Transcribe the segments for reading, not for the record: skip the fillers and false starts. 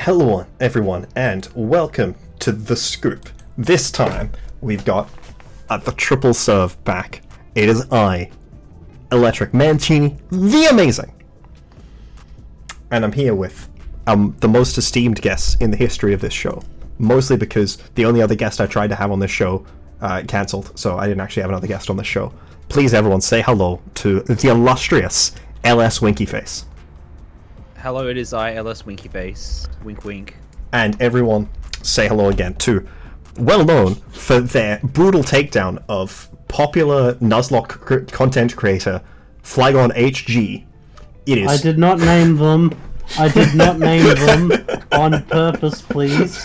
Hello everyone and welcome to The Scoop. This time we've got the triple serve back. It is I, Electric Mancini, the Amazing. And I'm here with the most esteemed guests in the history of this show. Mostly because the only other guest I tried to have on this show cancelled, so I didn't actually have another guest on this show. Please everyone say hello to the illustrious LS Winkyface. Hello, it is I, LS Winkyface. Wink wink. And everyone say hello again to, well known for their brutal takedown of popular Nuzlocke content creator Flygon HG. It is. I did not name them. I did not name them on purpose, please.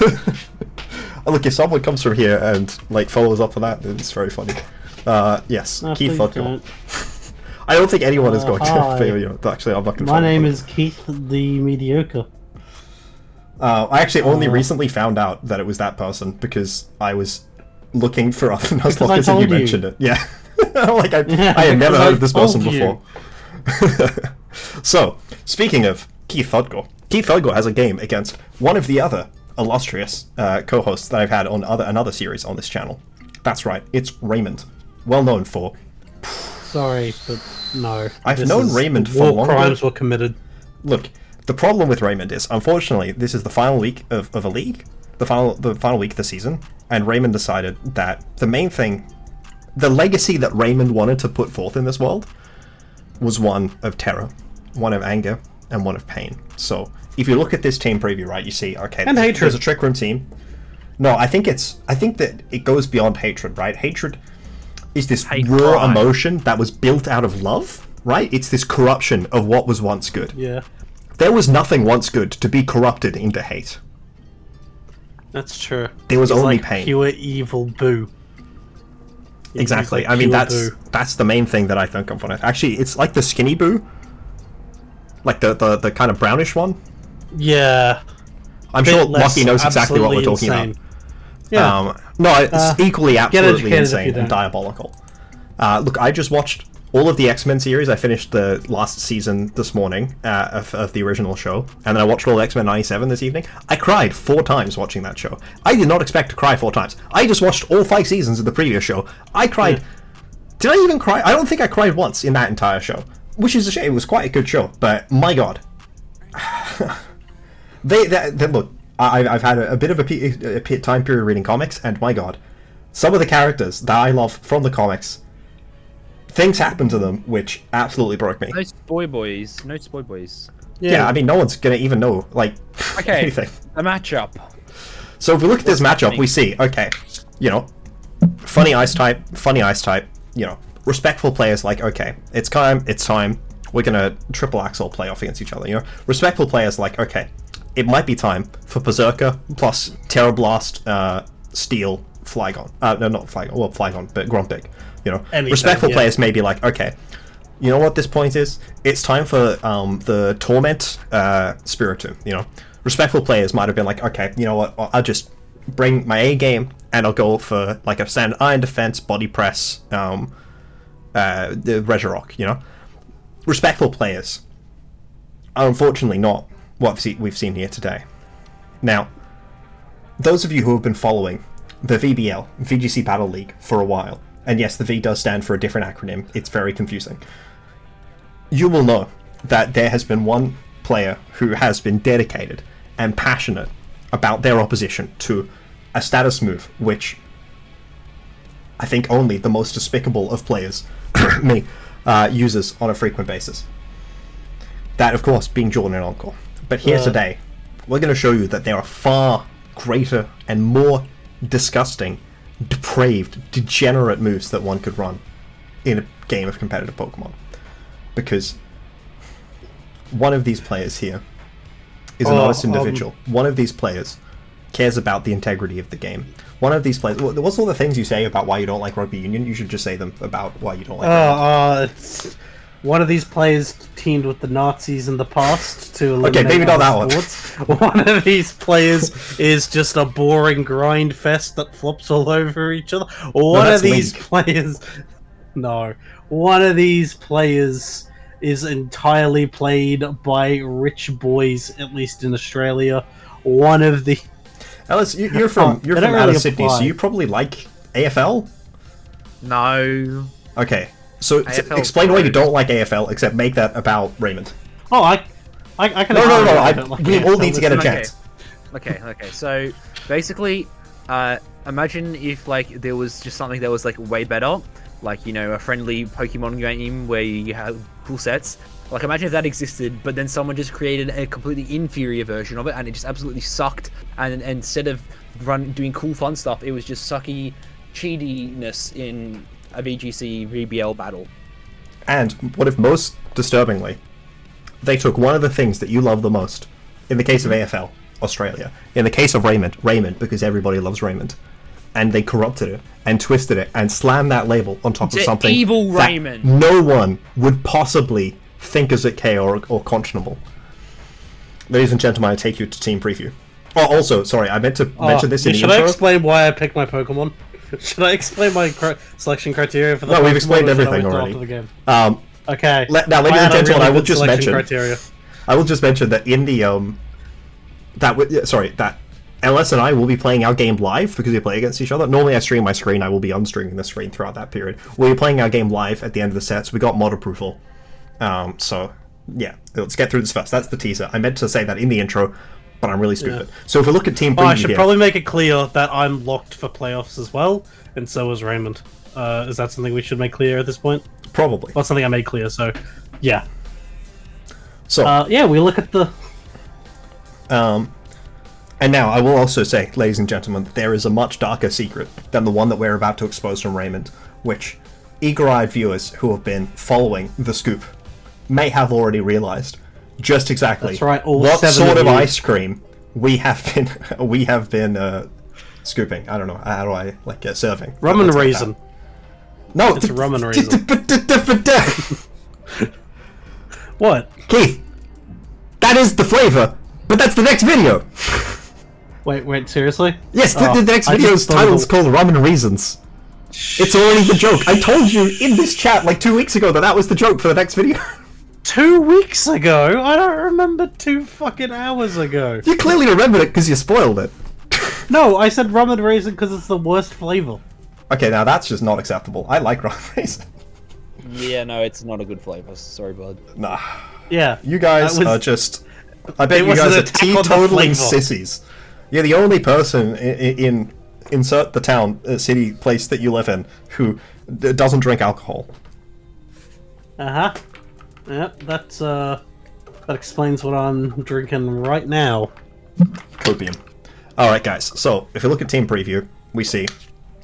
Look, if someone comes from here and like follows up on that, then it's very funny. Yes, No, Keith please Fudgo. don't. I don't think anyone is going hi. to fail you. Actually, I'm not going to. My name is Keith the Mediocre. I actually only recently found out that it was that person because I was looking for other Nuzlockers and you mentioned it. Yeah. Like I had never heard of this person before. So, speaking of Keith Fudgo has a game against one of the other illustrious co-hosts that I've had on another series on this channel. That's right, it's Raymond. Well known for... Sorry, but no. I've known Raymond for war longer. crimes were committed. Look, the problem with Raymond is, unfortunately, this is the final week of a league, the final week of the season, and Raymond decided that the main thing, the legacy that Raymond wanted to put forth in this world, was one of terror, one of anger, and one of pain. So, if you look at this team preview, right, you see, okay, and hatred. There's a Trick Room team. No, I think that it goes beyond hatred, right? Hatred is this raw crime. emotion that was built out of love, right? It's this corruption of what was once good. Yeah. There was nothing once good to be corrupted into hate. That's true. There was He's only like pain. Pure evil boo. Exactly. He's I mean, pure that's the main thing that I think of when it. Actually, it's like the skinny boo, like the kind of brownish one. Yeah. I'm Bit sure less Lucky knows exactly what we're talking insane. about. Yeah. No, it's equally absolutely educated if insane you and don't. diabolical. Look, I just watched all of the X-Men series. I finished the last season this morning of the original show, and then I watched all of X-Men 97 this evening. I cried 4 times watching that show. I did not expect to cry 4 times. I just watched all 5 seasons of the previous show. I cried... Yeah. Did I even cry? I don't think I cried once in that entire show, which is a shame. It was quite a good show, but my god. They look, I've had a bit of a time period reading comics, and my god, some of the characters that I love from the comics, things happen to them which absolutely broke me. No spoil boys. No spoil boys. Yeah, I mean, no one's gonna even know, like, Okay, anything. the matchup. So if we look at this What's matchup, happening? we see, okay, you know, funny ice type, you know, respectful players like, okay, it's time, we're gonna triple axle play off against each other, you know? Respectful players like, okay, it might be time for Berserker plus Terra Blast, Steel, Flygon. No, not Flygon, well, Flygon, but Grumpig, you know? Anything, Respectful yeah. players may be like, okay, you know what this point is? It's time for the Torment Spiritomb, you know? Respectful players might have been like, okay, you know what, I'll just bring my A game and I'll go for like a standard Iron Defense, Body Press, the Regirock, you know? Respectful players are unfortunately not what we've seen here today. Now, those of you who have been following the VBL, VGC Battle League, for a while, and yes, the V does stand for a different acronym, it's very confusing, you will know that there has been one player who has been dedicated and passionate about their opposition to a status move which I think only the most despicable of players, me, uses on a frequent basis. That, of course, being Jordan and Encore. But here today, we're going to show you that there are far greater and more disgusting, depraved, degenerate moves that one could run in a game of competitive Pokemon. Because one of these players here is an honest individual. One of these players cares about the integrity of the game. One of these players... What's all the things you say about why you don't like Rugby Union? You should just say them about why you don't like Rugby. It's one of these players teamed with the Nazis in the past to eliminate Okay, maybe not that one. sports. One of these players is just a boring grind fest that flops all over each other. One of these players... No. One of these players is entirely played by rich boys, at least in Australia. one of the... Ellis, you're from out really of Sydney, apply. so you probably like AFL? No. Okay, so AFL 's explain why you great. don't like AFL, except make that about Raymond. Oh, I can... No, I don't like we it. all need to get a Okay. chance. Okay. So basically, imagine if like there was just something that was like way better, like a friendly Pokemon game where you have cool sets. Like imagine if that existed, but then someone just created a completely inferior version of it, and it just absolutely sucked. And instead of doing cool fun stuff, it was just sucky cheatiness in a VGC VBL battle. And what if, most disturbingly, they took one of the things that you love the most, in the case of AFL, Australia, in the case of Raymond, because everybody loves Raymond, and they corrupted it, and twisted it, and slammed that label on top of The something evil that Raymond. no one would possibly think is okay or conscionable. Ladies and gentlemen, I take you to team preview. Oh, also, sorry, I meant to mention this in the Should intro. I explain why I picked my Pokemon? Should I explain my selection criteria for the No, Pokemon? we've explained or should I everything wait till already. after the game? Okay. Okay. Now, ladies and gentlemen, I will just mention. Criteria. I will just mention that in the that LS and I will be playing our game live because we play against each other. Normally I stream my screen, I will be unstreaming the screen throughout that period. We'll be playing our game live at the end of the sets. We got mod approval. So yeah, let's get through this first. That's the teaser. I meant to say that in the intro, but I'm really stupid. Yeah. So if we look at team preview I should here, probably make it clear that I'm locked for playoffs as well, and so is Raymond. Is that something we should make clear at this point? probably. Well, something I made clear, so yeah. So Yeah, we look at the... and now I will also say, ladies and gentlemen, that there is a much darker secret than the one that we're about to expose from Raymond, which eager-eyed viewers who have been following the scoop may have already realized just exactly That's right, all what 7 sort of of you. ice cream we have been scooping. I don't know how do I serving. Rum and Let's get raisin. that. No, It's rum and raisin. What? Keith, that is the flavor, but that's the next video. Wait, seriously? Yes, Oh, the next I video's just thought title is of- called Rum and Reasons. It's already the joke. I told you in this chat like 2 weeks ago that was the joke for the next video. 2 weeks ago? I don't remember 2 fucking hours ago. You clearly remembered it because you spoiled it. No, I said rum and raisin because it's the worst flavor. Okay, now that's just not acceptable. I like rum and raisin. Yeah, no, it's not a good flavor. Sorry, bud. Nah. Yeah. You guys That was- are just... I bet It you was guys an are attack on the teetotaling flavour. sissies. You're the only person in insert the town, city, place that you live in who doesn't drink alcohol. Uh-huh. Yep, that explains what I'm drinking right now. Copium. Alright guys, so if you look at team preview, we see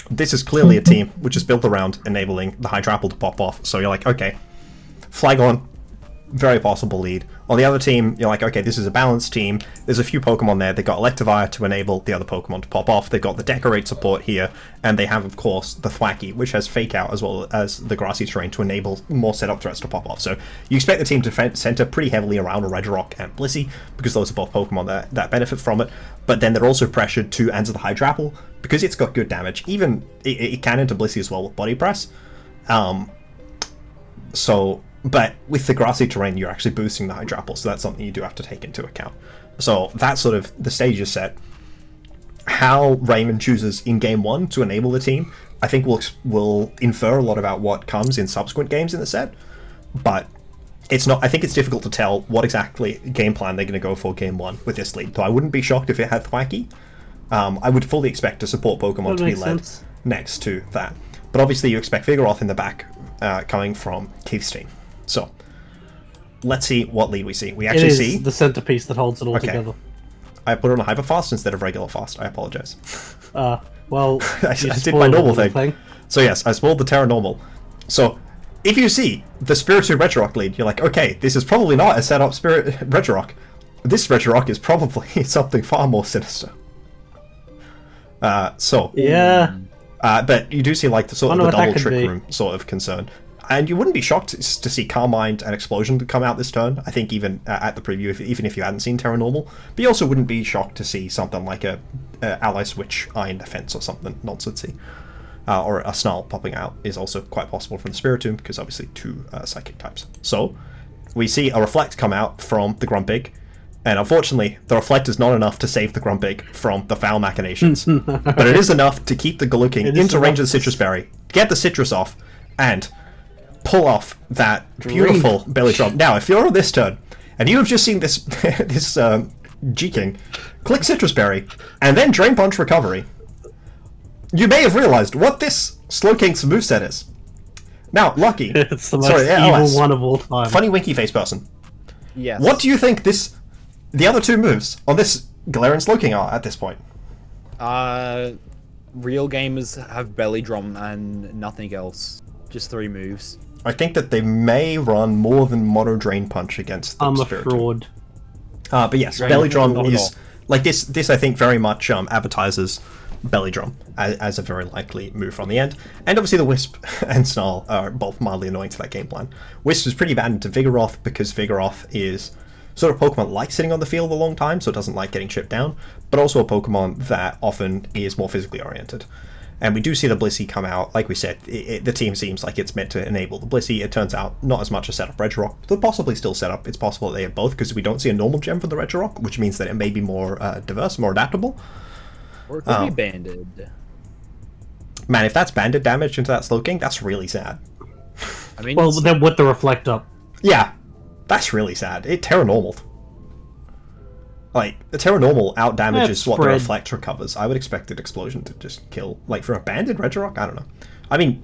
this is clearly a team which is built around enabling the Hydrapple to pop off. So you're like, okay, Flagon, very possible lead. On the other team, you're like, okay, this is a balanced team. There's a few Pokemon there. They've got Electivire to enable the other Pokemon to pop off. They've got the Decorate support here, and they have, of course, the Thwacky, which has Fake Out as well as the Grassy Terrain to enable more setup threats to pop off. So you expect the team to center pretty heavily around a Regirock and Blissey, because those are both Pokemon that benefit from it. But then they're also pressured to answer the Hydrapple, because it's got good damage. Even it can into Blissey as well with Body Press. But with the Grassy Terrain, you're actually boosting the Hydrapple, so that's something you do have to take into account. So that's sort of the stage is set. How Raymond chooses in Game 1 to enable the team, I think will infer a lot about what comes in subsequent games in the set, but it's not. I think it's difficult to tell what exactly game plan they're going to go for Game 1 with this lead, so I wouldn't be shocked if it had Thwacky. I would fully expect a support Pokemon That to be makes led sense. next to that. But obviously you expect Vigoroth in the back coming from Keith's team. So, let's see what lead we see. We It actually is see... the centerpiece that holds it all Okay. together. I put it on Hyper Fast instead of regular fast. I apologize. Well, I you did my spoiled normal the thing. So yes, I spoiled the Terra Normal. So, if you see the Spiritomb Regirock lead, you're like, okay, this is probably not a set-up Spirit Regirock. This Regirock is probably something far more sinister. Yeah. But you do see like the sort of Wonder the what that double could trick be. room sort of concern. And you wouldn't be shocked to see Carmine and Explosion to come out this turn, I think even at the preview, even if you hadn't seen Terra Normal. But you also wouldn't be shocked to see something like a Ally Switch Iron Defense or something nonsensey. Or a Snarl popping out is also quite possible from the Spiritomb, because obviously 2 Psychic types. So, we see a Reflect come out from the Grumpig, And unfortunately, the Reflect is not enough to save the Grumpig from the foul machinations. But it is enough to keep the Galooking into range of the Citrus Berry, get the Citrus off, and pull off that beautiful belly drop. Now, if you're on this turn, and you have just seen this G-King, click Citrus Berry, and then Drain Punch Recovery, you may have realized what this Slowking's moveset is. Now, Lucky. It's the most evil one of all time. Funny winky face person. Yes. What do you think the other two moves on this Galarian Slowking are at this point? Real gamers have belly drum and nothing else. Just 3 moves. I think that they may run more than Mono Drain Punch against the I'm a Spiritomb. fraud. But yes, belly drum is like this. I think very much advertises belly drum as a very likely move from the end. And obviously the Wisp and Snarl are both mildly annoying to that game plan. Wisp is pretty bad into Vigoroth because Vigoroth is sort of Pokemon like sitting on the field a long time, so it doesn't like getting chipped down, but also a Pokemon that often is more physically oriented. And we do see the Blissey come out. Like we said, the team seems like it's meant to enable the Blissey. It turns out not as much a setup Regirock, but possibly still setup. It's possible that they have both, because we don't see a normal gem for the Regirock, which means that it may be more diverse, more adaptable. Or it could be banded. Man, if that's banded damage into that Slowking, that's really sad. I mean, Well, then with the Reflect up. Yeah, that's really sad. It Terra Normaled. Like, the Terra Normal out damages what the spread. Reflect recovers. I would expect an Explosion to just kill. Like, for a banded Regirock? I don't know. I mean,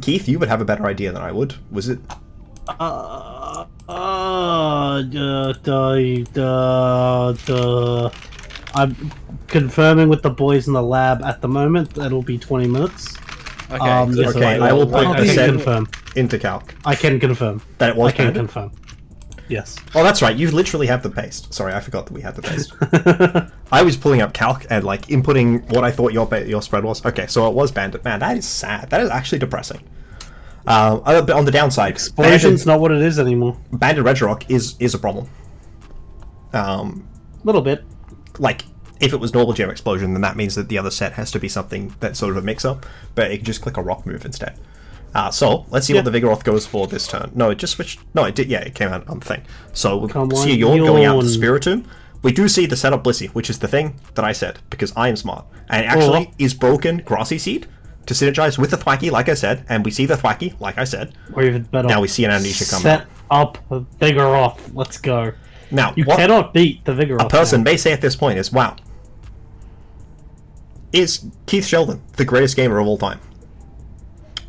Keith, you would have a better idea than I would. Was it? I'm confirming with the boys in the lab at the moment. It'll be 20 minutes. okay. Yes, Okay, I will put I a can set confirm. into calc. I can confirm. That it was I can banded? confirm. Yes. Oh, that's right. You literally have the paste. Sorry, I forgot that we had the paste. I was pulling up calc and like inputting what I thought your spread was. Okay, so it was banded. Man, that is sad. That is actually depressing. On the downside, Explosion's not what it is anymore. banded Regirock is a problem. Little bit. Like, if it was normal gem explosion, then that means that the other set has to be something that's sort of a mix-up, but it can just click a rock move instead. So, let's see what the Vigoroth goes for this turn. No, it just switched. No, it did. Yeah, it came out on the thing. So, we'll see a Yawn going out to Spiritomb. We do see the setup Blissey, which is the thing that I said, because I am smart. And it actually is broken Grassy Seed to synergize with the Thwacky, like I said, and we see the Thwacky, like I said. Or even better. Now we see an Amnesia come Set out. up Vigoroth. Let's go. Now, You what cannot beat the Vigoroth. a person may say at this point is, wow, is Keith Sheldon the greatest gamer of all time?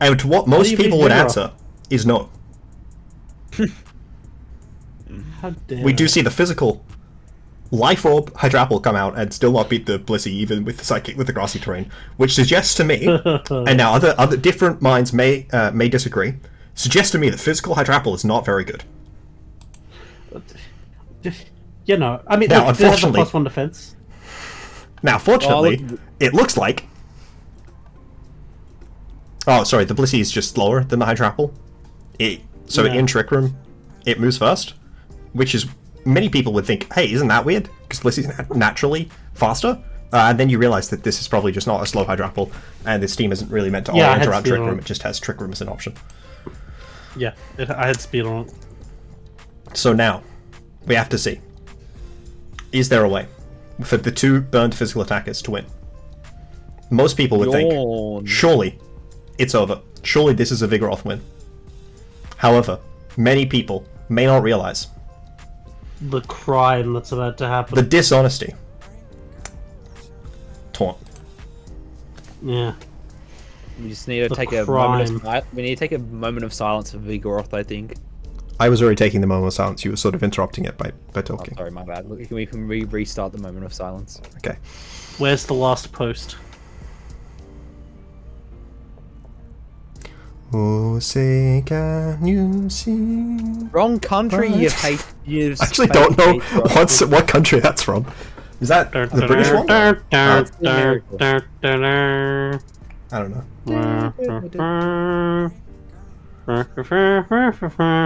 And to what most do you mean people would Vigoroth? answer is no. How dare We do see the physical Life Orb Hydrapple come out and still not beat the Blissey, even with the Psychic, with the grassy terrain, which suggests to me, and now other different minds may disagree, suggests to me that physical Hydrapple is not very good. You know, I mean, Now, look, they have a unfortunately- +1 defense. Now, fortunately, look- it looks like. Oh, sorry, the Blissey is just slower than the Hydrapple. So Yeah. in Trick Room, it moves first, which is many people would think, hey, isn't that weird? Because Blissey's naturally faster. And then you realize that this is probably just not a slow Hydrapple, and this team isn't really meant to Yeah, I orient had around speed Trick on Room. it. It just has Trick Room as an option. Yeah, I had speed on it. So now, we have to see. Is there a way for the two burned physical attackers to win? Most people would think, Yawn. surely it's over. Surely this is a Vigoroth win. However, many people may not realize The crime that's about to happen. the dishonesty. Taunt. Yeah. We just need to The take a moment of we need to take a moment of silence for Vigoroth, I think. I was already taking the moment of silence. You were sort of interrupting it by Oh, talking. sorry, my bad. We can restart the moment of silence. Okay. Where's the last post? Oh, say can you see? Wrong country, you hate. You I actually don't know what country that's from. Is that the British one? I don't know.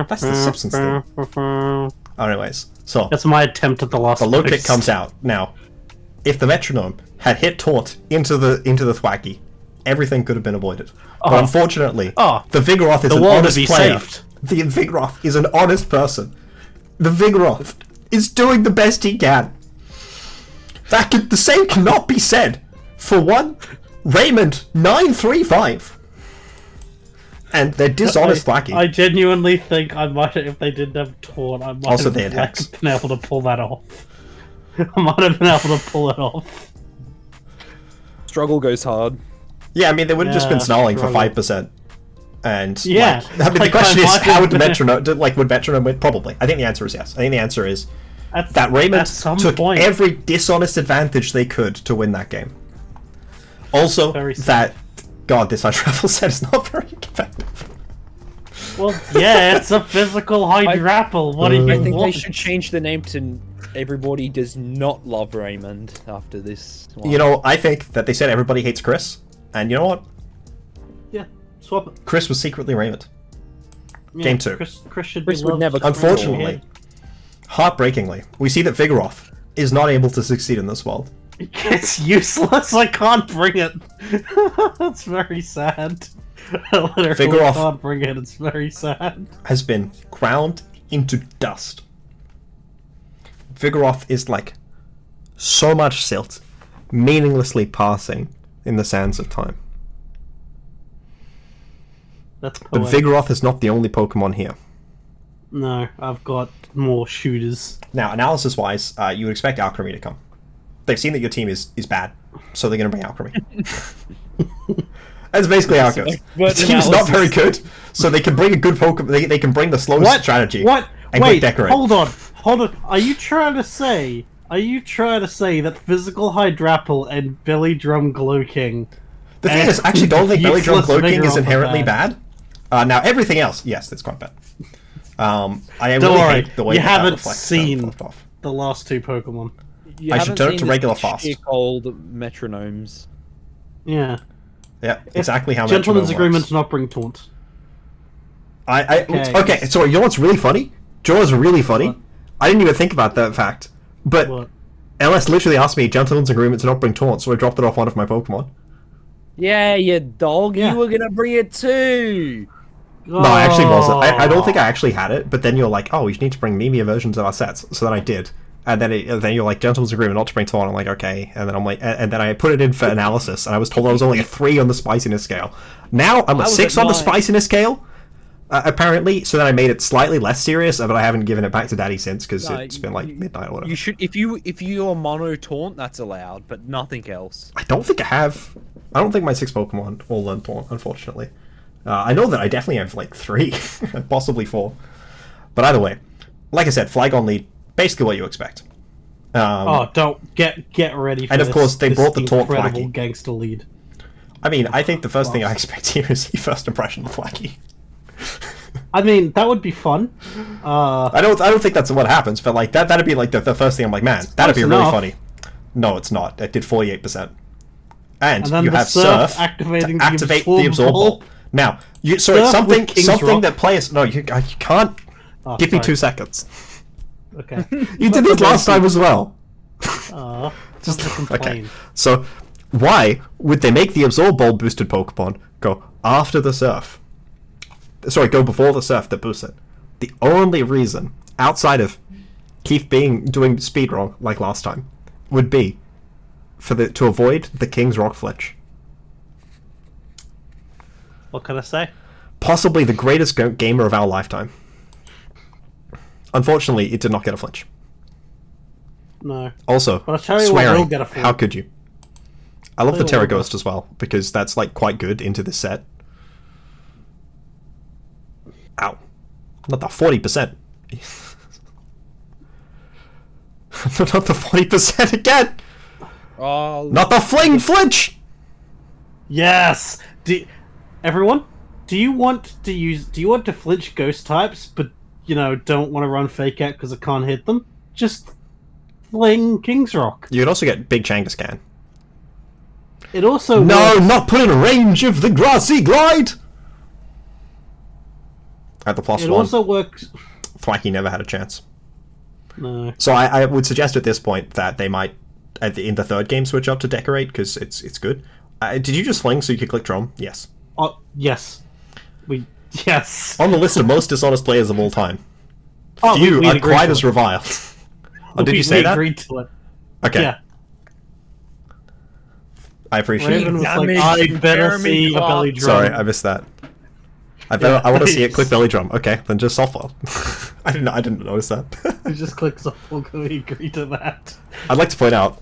That's the Simpsons thing. Anyways, so That's my attempt at the last the low kick post. comes out. Now, if the metronome had hit taunt into the Thwacky, everything could have been avoided. But unfortunately, the Vigoroth is The an world would honest be player. saved. The Vigoroth is an honest person. The Vigoroth is doing the best he can. The same cannot be said for one Raymond 935. And they're dishonest lackey. I genuinely think I might have, if they didn't have Taunt, I might Also, have they had Hex. been able to pull that off. I might have been able to pull it off. Struggle goes hard. Yeah, I mean, they would have just been Yeah, snarling for struggle. 5%. And, Yeah, I mean, the like, question I is, might how have would been- Metronome, would Metronome win? Probably. I think the answer is yes. I think the answer is that Raymond at some took point. every dishonest advantage they could to win that game. Also, Very sad. that... God, this travel set is not very effective. Well, yeah, it's a physical Hydrapple. What do you I think want? they should change the name to Everybody Does Not Love Raymond after this one. You know, I think that they said everybody hates Chris. And you know what? Yeah, swap it. Chris was secretly Raymond. Yeah, Game 2. Chris should Chris be would loved. never- Unfortunately, heartbreakingly, we see that Vigoroth is not able to succeed in this world. It's useless. I can't bring it. That's very sad. I literally Vigoroth- can't bring it. It's very sad. Has been ground into dust. Vigoroth is like so much silt, meaninglessly passing in the sands of time. That's But poetic. Vigoroth is not the only Pokemon here. No, I've got more shooters. Now, analysis-wise, you would expect Alchemy to come. They've seen that your team is bad, so they're going to bring Alchemy. That's basically how it goes. The team's not very good, so they can bring a good Pokemon. They can bring the slowest strategy. What? And Wait, quick decorate. hold on. Are you trying to say that physical Hydrapple and Belly Drum Glow King? The thing is, I actually don't think Belly Drum Useless Glow King is Vigoroth inherently are bad. Now, everything else, yes, it's quite bad. I Don't really worry, hate the way you that haven't reflects seen popped off. the last two Pokemon. You I should haven't turn it seen to this regular fast. shit called metronomes. Yeah. Yeah, exactly how Gentleman's Metronome agreement works. to not bring Taunt. Okay, so you know what's really funny? Joe's really funny. What? I didn't even think about that fact. But What? LS literally asked me gentleman's agreement to not bring taunt, so I dropped it off one of my Pokemon. Yeah, you dog. Yeah. You were gonna bring it too. No, I actually wasn't. I don't think I actually had it, but then you're like, oh, we need to bring Mimia versions of our sets. So then I did. And then you're like, gentleman's agreement not to bring taunt. I'm like, okay. And then I'm like, and then I put it in for analysis, and I was told I was only a 3 on the spiciness scale. Now I'm a was 6 at on the 9. spiciness scale, apparently. So then I made it slightly less serious, but I haven't given it back to Daddy since because No, it's been like midnight or whatever. You should if you're mono taunt, that's allowed, but nothing else. I don't think I have. I don't think my 6 Pokemon all learn Taunt, unfortunately. I know that I definitely have like 3, possibly 4. But either way, like I said, Flygon lead, basically what you expect. Don't get ready for And of this, course, they this brought the Taunt incredible Flaky. gangster lead. I mean, I think the first thing I expect here is the first impression of Flaky. I mean, that would be fun. I don't think that's what happens, but like that'd be like the first thing I'm like, man, that'd be close really enough. funny. No, it's not. It did 48%. And And then you the have Surf Surf activating to the activate Absorb the Absorb Ball. Ball. Now, sorry, Surf something with King's something Rock. that players no, you can't. Oh, Give me sorry. 2 seconds. Okay. You did this last time as well. Just to complain. Okay. So, why would they make the Absorb Ball boosted Pokemon go after the Surf? Sorry, go before the Surf that boosts it. The only reason, outside of Keith doing speed wrong like last time, would be to avoid the King's Rock Fletch. What can I say? Possibly the greatest gamer of our lifetime. Unfortunately, it did not get a flinch. No. Also, But I'll tell you what swearing. will get a flinch. How could you? I love the Tell you Terra what will Ghost as well, because that's like quite good into this set. Ow. Not the 40%. Not the 40% again! Oh, Not the fling flinch! Yes. Everyone, do you want to flinch ghost types, but don't want to run fake out because it can't hit them? Just fling King's Rock. You could also get Big Changascan. It also No, works- not put in range of the grassy glide! At the +1, It also works. Thwacky never had a chance. No. So I would suggest at this point that they might, in the third game, switch up to Decorate, because it's good. Did you just fling so you could click Drum? Yes. Yes. Yes. On the list of most dishonest players of all time, Oh, few we'd are agree quite to as it. reviled. Oh, did you say that? agreed to it. Okay. Yeah. I appreciate Raven it. was like, Damage, I better Jeremy see a Clark. belly drum. Sorry, I missed that. I want to see it click belly drum. Okay, then just softball. I didn't notice that. You just click softball, can we agree to that? I'd like to point out,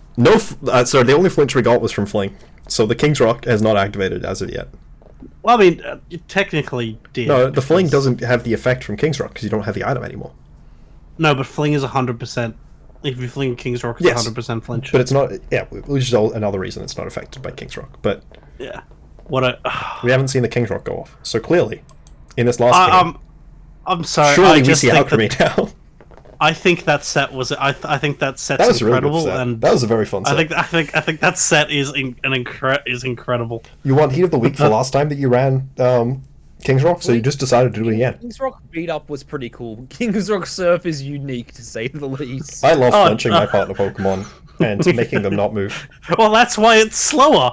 sorry, the only flinch we got was from Fling. So the King's Rock has not activated as of yet. Well, I mean, you technically did. No, the Fling doesn't have the effect from King's Rock because you don't have the item anymore. No, but fling is 100%. If you fling King's Rock, it's Yes. 100% flinch. But it's not, yeah, which is another reason it's not affected by King's Rock. But yeah. What a... we haven't seen the King's Rock go off. So clearly, in this last game, I'm sorry. surely I we just see think Alchemy now. I think that set was. I think that set's That was a really incredible, good set. and That was a very fun set. I think that set is incredible. You want Heat of the Week for last time that you ran King's Rock, so you just decided to do it again. King's Rock beat up was pretty cool. King's Rock Surf is unique, to say the least. I love flinching my partner Pokemon and making them not move. Well, that's why it's slower.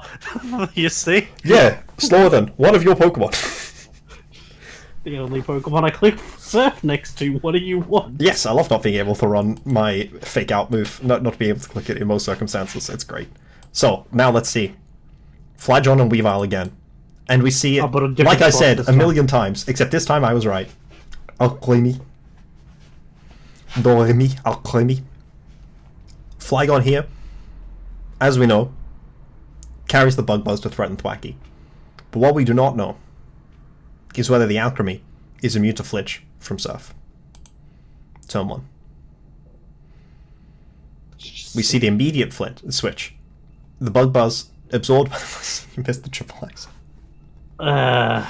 You see, Yeah, slower than one of your Pokemon. the only Pokemon I click surf next to. What do you want? Yes, I love not being able to run my fake out move, not being able to click it in most circumstances. It's great. So, now let's see. Flagon and Weavile again. And we see it, but a different like I spot said, this a time. million times, except this time I was right. Alchemy. Doremi, Alchemy. Flygon here, as we know, carries the Bug Buzz to threaten Thwacky. But what we do not know is whether the Alchemy is immune to Flinch from Surf. Turn 1. We see the immediate switch. The Bug Buzz absorbed by the... You missed the triple X. The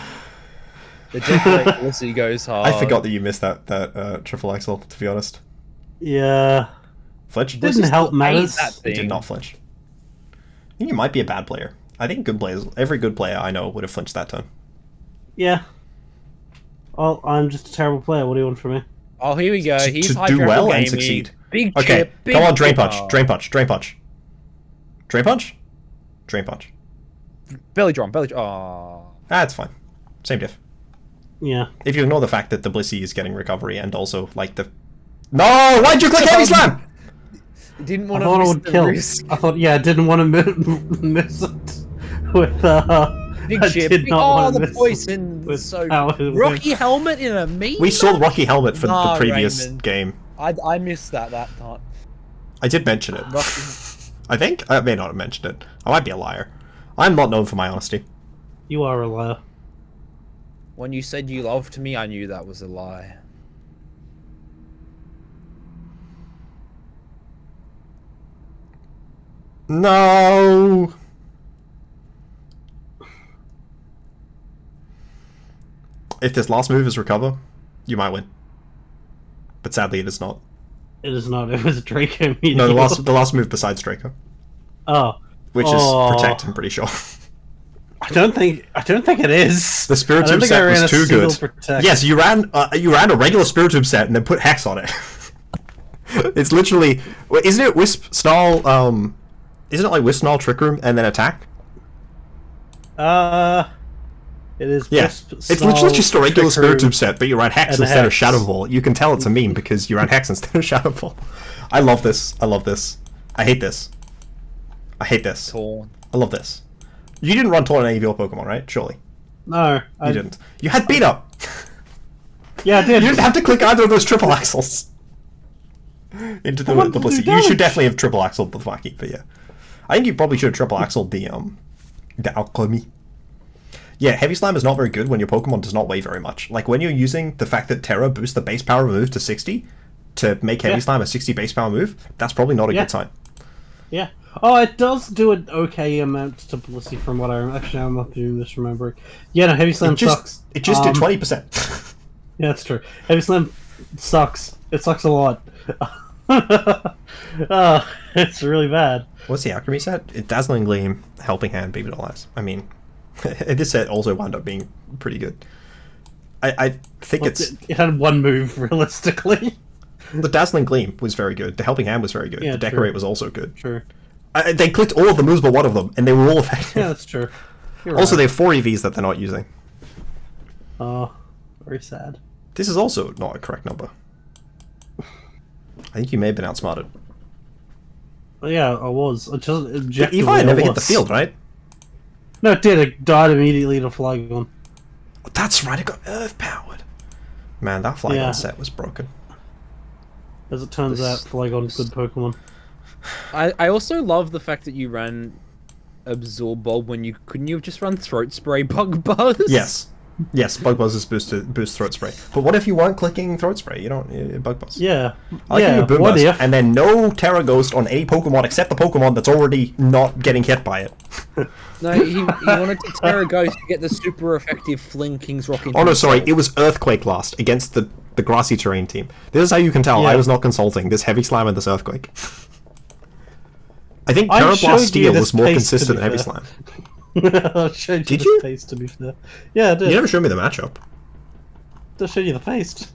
triple Felicity goes hard. I forgot that you missed that triple XL, to be honest. Yeah, Flinch? didn't help matters. It did not flinch. I think you might be a bad player. I think good players, every good player I know would have flinched that turn. Yeah. Well, I'm just a terrible player. What do you want from me? Oh, here we go. He's To high do triple well and gaming. succeed. Big Okay, chip, big come on, Drain chip. Punch, Oh. Drain Punch, Drain Punch. Drain Punch? Drain Punch. Belly drum, belly drum. Oh. That's fine. Same diff. Yeah. If you ignore the fact that the Blissey is getting recovery and also, like, the... No! Why'd you click Heavy Slam? Didn't I want thought to it miss would the kill. risk. I thought, yeah, I didn't want to miss it with, Big I chip. did not Oh, want to the miss poison with was so how it went. Rocky helmet in a meat. We saw the Rocky Helmet for the Nah, previous Raymond. game. I missed that time. I did mention it. Rocky. I think? I may not have mentioned it. I might be a liar. I'm not known for my honesty. You are a liar. When you said you loved me, I knew that was a lie. No! If this last move is recover, you might win. But sadly it is not. It is not. It was Draco. No, the last move besides Draco. Oh. Which Oh. is Protect, I'm pretty sure. I don't think it is. The I don't Spiritomb think I set ran was a too single good. Protect. Yes, you ran a regular Spiritomb set and then put Hex on it. It's literally... Wait, isn't it Wisp, Snarl, isn't it like Wisp, Snarl, Trick Room, and then Attack? It is. Yeah, Wisp, it's Snarl, literally just a regular Trick Room. Spiritomb set, but you ran Hex and instead of Hex. Shadow Ball. You can tell it's a meme because you ran Hex instead of Shadow Ball. I love this. I love this. I hate this. I hate this. Torn. I love this. You didn't run Torn on any of your Pokemon, right? Surely. No, You didn't. You had Beat Up! Yeah, I did. You didn't have to click either of those triple axles into the wanted to do Blissey. You damage. should definitely have triple axled the Thwacky, but yeah. I think you probably should have triple axled the Alchemy. Yeah, Heavy Slam is not very good when your Pokemon does not weigh very much. Like when you're using the fact that Terra boosts the base power of a move to 60 to make Heavy Yeah. Slam a 60 base power move, that's probably not a Yeah. good sign. Yeah. Oh, it does do an okay amount to Blissey from what I actually I'm not doing this remembering. Yeah, no, Heavy Slam sucks. It just did 20%. Yeah, that's true. Heavy Slam sucks. It sucks a lot. It's really bad. What's the Alchemy set? Dazzling Gleam, Helping Hand, Baby Doll Eyes. I mean, this set also wound up being pretty good. I think Well, it's... it had one move, realistically. The Dazzling Gleam was very good. The Helping Hand was very good. Yeah, the Decorate true. was also good. True. They clicked all of the moves but one of them, and they were all effective. Yeah, that's true. You're Also, right. they have 4 EVs that they're not using. Oh, very sad. This is also not a correct number. I think you may have been outsmarted. Yeah, I was. I just objectively, Evi never I hit the was. field, right? No, it did. It died immediately to Flygon. That's right, it got earth powered. Man, that Flygon Yeah. set was broken. As it turns out, Flygon's good Pokemon. I also love the fact that you ran Absorb Bulb when you couldn't you have just run Throat Spray Bug Buzz? Yes. Yes, Bug Buzz is boost Throat Spray. But what if you weren't clicking Throat Spray? You don't Bug Buzz. Yeah. I like yeah. you Boom What Buzz, if? and then no Terra Ghost on any Pokemon except the Pokemon that's already not getting hit by it. No, he wanted to Terra Ghost to get the super effective Fling King's Rock into Oh no, his sorry, soul. it was Earthquake last against the grassy terrain team. This is how you can tell I Yeah. was not consulting this Heavy Slam and this Earthquake. I think I Terra showed Blast you Steel this was more pace, to consistent be than Heavy fair. Slam. I showed you Did the you? paste, to be fair. Yeah, I did. You never showed me the matchup. To show you the paste.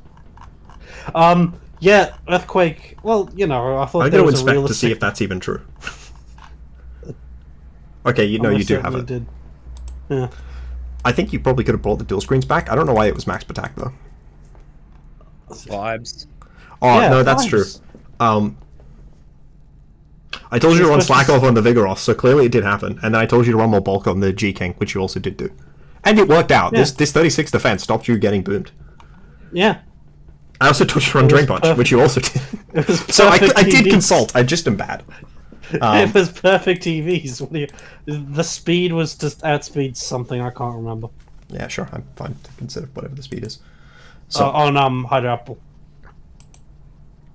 Yeah, Earthquake. Well, you know, I thought I'm there going to was a inspect to realistic. see if that's even true. Okay, you know you do have it. Did. Yeah. I think you probably could have brought the dual screens back. I don't know why it was max attack though. Vibes. Oh Yeah, no, that's vibes. true. I told you to run Slack off on the Vigoroth, so clearly it did happen. And then I told you to run more bulk on the G King, which you also did do. And it worked out. Yeah. This 36 defense stopped you getting boomed. Yeah. I also told you to run It was Drain Punch, perfect. which you also did. It was So I perfect did TVs. consult. I just am bad. It was perfect TVs. What do you? The speed was just outspeed something I can't remember. Yeah, sure. I'm fine to consider whatever the speed is. So, On Hydro Apple.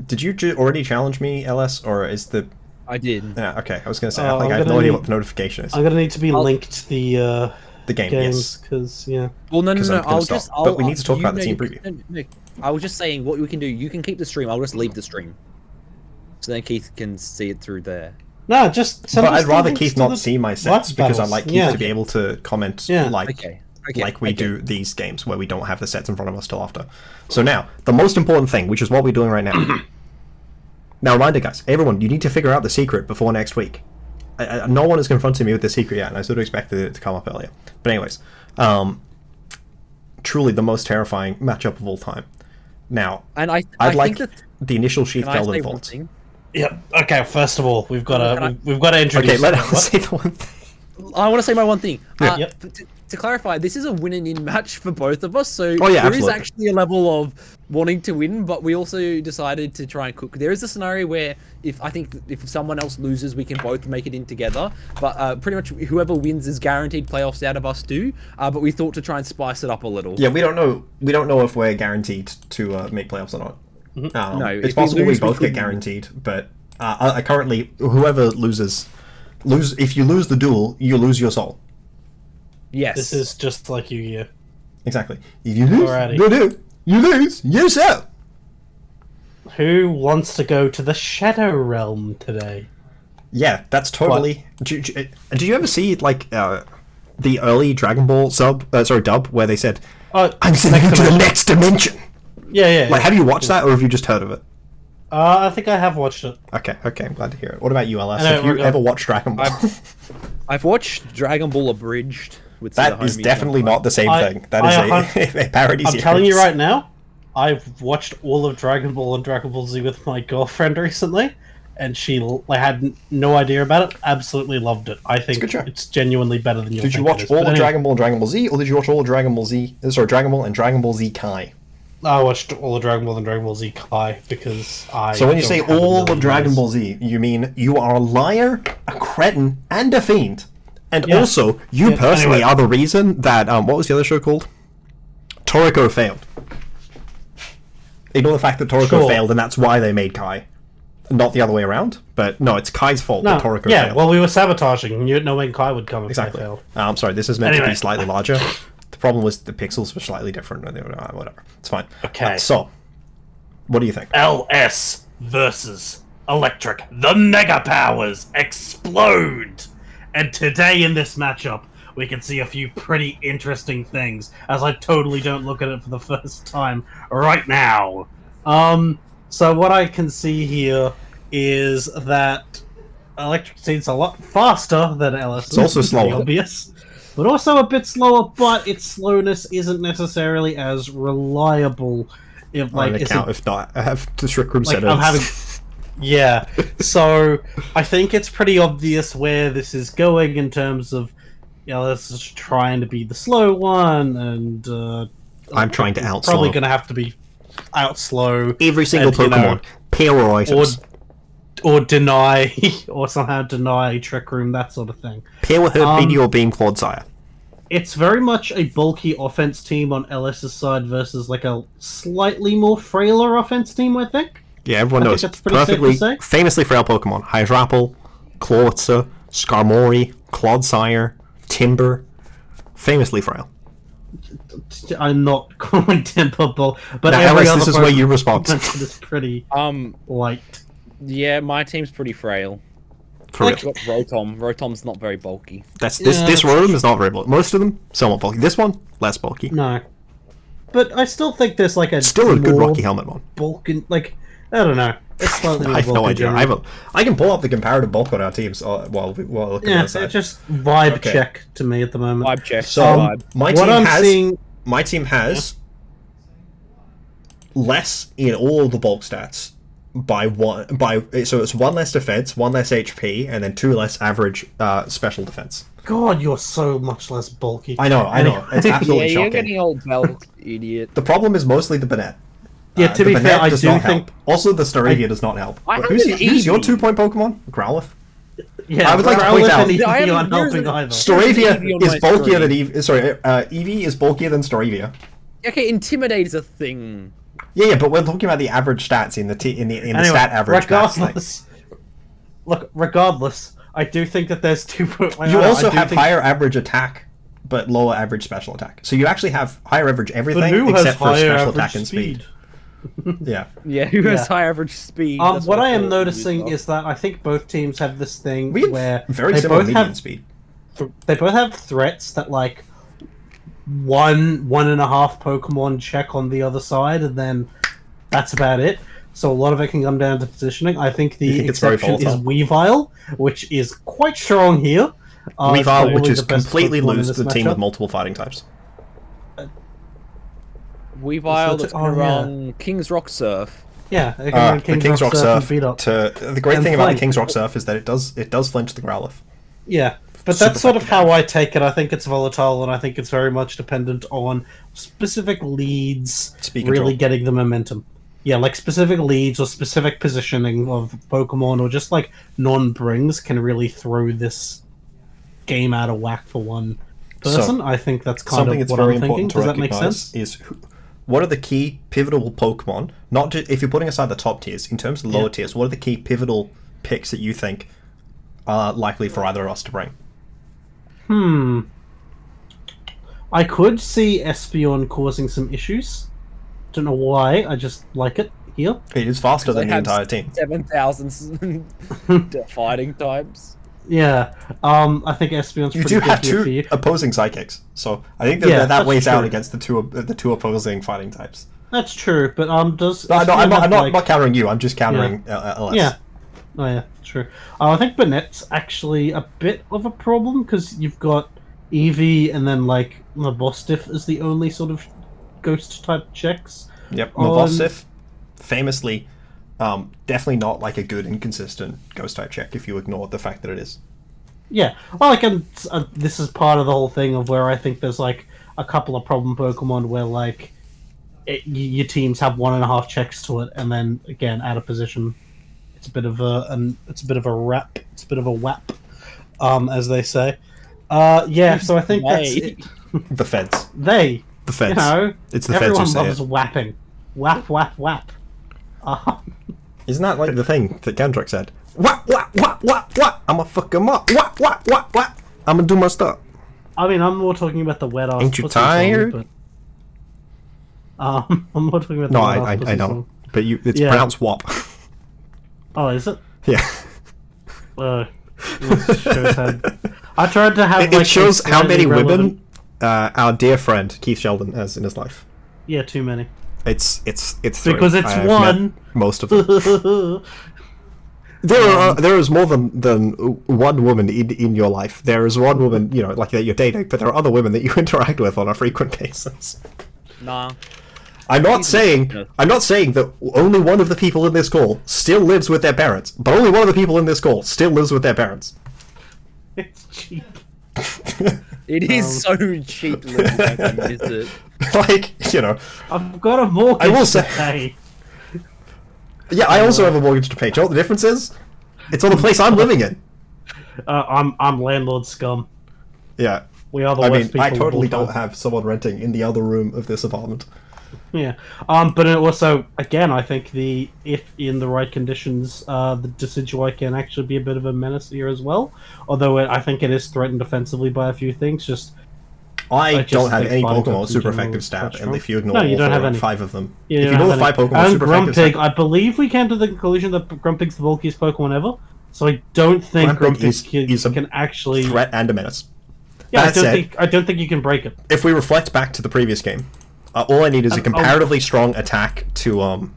did you already challenge me, LS, or is the? I did. Yeah, okay. I was gonna say. I'm I have gonna no idea need- what the notification is. I'm gonna need to be I'll- linked the The game, games yes. because yeah. Well, no, 'Cause I'm gonna I'll stop. just. But we need to talk about the team no, preview. no. I was just saying what we can do. You can keep the stream. I'll just leave the stream, so then Keith can see it through there. No, just. Send But us I'd the rather links Keith to not the see my sets live because I'd battles. like Keith Yeah. to be able to comment Yeah. like Okay. we okay. do these games where we don't have the sets in front of us till after. So now, the most important thing, which is what we're doing right now. Now, reminder, guys, everyone, you need to figure out the secret before next week. No one has confronted me with the secret yet, and I sort of expected it to come up earlier. But anyways, truly the most terrifying matchup of all time. Now, And I I'd like think that. the initial Sheath Can I say Golden one Vault. thing? Yep. Okay. First of all, we've got Can I- to we've got to introduce. Okay, let what? us say the one thing. I want to say my one thing. Yeah. Yep. To clarify, this is a win-and-in match for both of us. So Oh, yeah, there is absolutely. actually a level of wanting to win, but we also decided to try and cook. There is a scenario where if someone else loses, we can both make it in together. But pretty much whoever wins is guaranteed playoffs out of us two. But we thought to try and spice it up a little. Yeah, we don't know. We don't know if we're guaranteed to make playoffs or not. No, it's if we possible lose, we we both get could- guaranteed, but I currently whoever loses. If you lose the duel, you lose your soul. Yes. This is just like Yu-Gi-Oh. Exactly. If you lose, Alrighty. you lose yourself. Who wants to go to the Shadow Realm today? Yeah, that's totally. Do you ever see like the early Dragon Ball dub where they said, Oh, "I'm sending you to the next dimension"? yeah. Like, have you watched that, or have you just heard of it? I think I have watched it. Okay, I'm glad to hear it. What about you, LS? I know, Have you we're- ever watched Dragon Ball? I've watched Dragon Ball Abridged with That the is homies definitely on not the same I- thing. That I- is a parody I'm series. telling you right now, I've watched all of Dragon Ball and Dragon Ball Z with my girlfriend recently, and she had no idea about it. Absolutely loved it. I think good show. it's genuinely better than you. Did you watch all of Dragon Ball and Dragon Ball Z, or did you watch all of Dragon Ball Z? Dragon Ball and Dragon Ball Z Kai. I watched all of Dragon Ball and Dragon Ball Z Kai because I. So when you don't say have a all million of Dragon eyes. Ball Z, you mean you are a liar, a cretin, and a fiend. And Yeah. also, you Yeah, personally anyway. are the reason that, what was the other show called? Toriko failed. Ignore the fact that Toriko Sure. failed, and that's why they made Kai. Not the other way around, but no, it's Kai's fault No, that Toriko yeah, failed. well, we were sabotaging. You didn't know when Kai would come if Exactly. I failed. I'm sorry, this is meant to Anyway. be slightly larger. The problem was the pixels were slightly different. Whatever. It's fine. Okay. So, what do you think? LS versus Electric. The Mega Powers explode! And today in this matchup, we can see a few pretty interesting things, as I totally don't look at it for the first time right now. So what I can see here is that Electric seems a lot faster than LS. It's also Pretty slower. obvious. But also a bit slower, but its slowness isn't necessarily as reliable. If On like, an account, if not, I have the Trick Room like settings. I'm having Yeah, so I think it's pretty obvious where this is going in terms of, this is trying to be the slow one, and I'm trying to outslow. Probably going to have to be outslow every single Pokemon. Power items. Or deny, or somehow deny Trick Room, that sort of thing. Power Herb, Meteor Beam, Clodsire. It's very much a bulky offense team on LS's side versus like a slightly more frailer offense team, I think. Yeah, everyone knows. That's perfectly famously frail Pokemon. Hydrapple, Clawitzer, Skarmory, Clodsire, Timber. Famously frail. I'm not calling Timber Bull, but now, every Alice, other this is where you respond. is pretty light. Yeah, my team's pretty frail. For real. Got Rotom. Rotom's not very bulky. This room is not very bulky. Most of them, somewhat bulky. This one, less bulky. No. But I still think there's like a still a good Rocky Helmet one. Bulky, like, I don't know. It's slightly more I have no bulky idea. I can pull up the comparative bulk on our teams while looking at this. Yeah, it's just vibe check to me at the moment. Vibe check. So my team has less in all of the bulk stats so it's 1 less defense, 1 less HP, and then 2 less average special defense. God, you're so much less bulky. I know. It's absolutely shocking. You're getting old belt, idiot. The problem is mostly the Banette. Yeah, to be fair, I do think... Help. Also, the Staravia does not help. Who's your 2-point Pokemon? Growlithe? Yeah, I would like to point out... Staravia is bulkier than Eevee. Sorry, Eevee is bulkier than Staravia. Okay, Intimidate is a thing. Yeah, but we're talking about the average stats in the stat average. Regardless, I do think that there's 2 You also have higher average attack, but lower average special attack. So you actually have higher average everything except for special attack and speed. Yeah. Yeah, who has high average speed? What I am noticing is that I think both teams have this thing where very similar median speed. They both have threats that like 1.5 Pokemon check on the other side, and then that's about it. So a lot of it can come down to positioning. I think the exception is Weavile, which is quite strong here. Weavile, which is completely loose to the team with multiple fighting types. Weavile that's going to run King's Rock Surf. Yeah, the King's Rock Surf. The great thing about the King's Rock Surf is that it does flinch the Growlithe. Yeah, but that's sort of how I take it. I think it's volatile, and I think it's very much dependent on specific leads really getting the momentum. Yeah, like specific leads or specific positioning of Pokemon, or just like non-brings can really throw this game out of whack for one person. I think that's kind of what I'm thinking. Does that make sense? Is what are the key pivotal Pokemon? Not just, if you're putting aside the top tiers, in terms of the lower tiers, what are the key pivotal picks that you think are likely for either of us to bring? I could see Espeon causing some issues. Don't know why. I just like it here. It is faster than the entire team. 7,000 fighting types. Yeah, I think Espeon's pretty good have for two you. opposing psychics, so I think that weighs out against the two opposing fighting types. That's true, but does I'm not countering you. I'm just countering LS. Yeah. Oh yeah, true. I think Banette's actually a bit of a problem because you've got Eevee and then like Mabosstiff is the only sort of ghost type checks. Yep, Mabosstiff, famously, definitely not like a good and consistent ghost type check if you ignore the fact that it is. Yeah, well, like, and this is part of the whole thing of where I think there's like a couple of problem Pokemon where like your teams have 1.5 checks to it, and then again out of position. It's a bit of a wrap. It's a bit of a whap, as they say. Yeah, so I think that's it. The feds. The feds. You know, it's the feds who say it. Everyone loves whapping. Whap, whap, whap. Isn't that like the thing that Kendrick said? Whap, whap, whap, whap, whap. I'ma fuck him up. Whap, whap, whap, whap. I'ma do my stuff. I mean, I'm more talking about the wet ass. Ain't you tired? Song, but, I'm more talking about the wet ass I don't. Song. But it's pronounced whop. Oh, is it? Yeah. Shows how... I tried to have. It shows how many women our dear friend Keith Sheldon has in his life. Yeah, too many. It's because it's one. Most of them. There is more than one woman in your life. There is one woman, like that you're dating, but there are other women that you interact with on a frequent basis. Nah. I'm not saying that only one of the people in this call still lives with their parents, but only one of the people in this call still lives with their parents. It's cheap. It is so cheap to live with them, is it? Like, you know, I've got a mortgage I will to say- pay. Yeah, I also have a mortgage to pay. Do you know what the difference is? It's on the place I'm living in. I'm landlord scum. Yeah. We are the I worst mean, people I of totally all don't time. have someone renting in the other room of this apartment. Yeah. But it also, again, I think if in the right conditions, the Decidueye can actually be a bit of a menace here as well. Although I think it is threatened defensively by a few things. I just don't have think any Fighting Pokemon Types with in super general effective is stat, quite and strong. if you ignore No, you all don't have four, any. 5 of them. Yeah, If you know the 5 Pokemon with and super effective Grumpig, stat, I believe we came to the conclusion that Grumpig's the bulkiest Pokemon ever. So I don't think Grumpig Grumpig is a can actually. threat and a menace. Yeah, That said, I don't think you can break it. if we reflect back to the previous game, all I need is a comparatively strong attack to And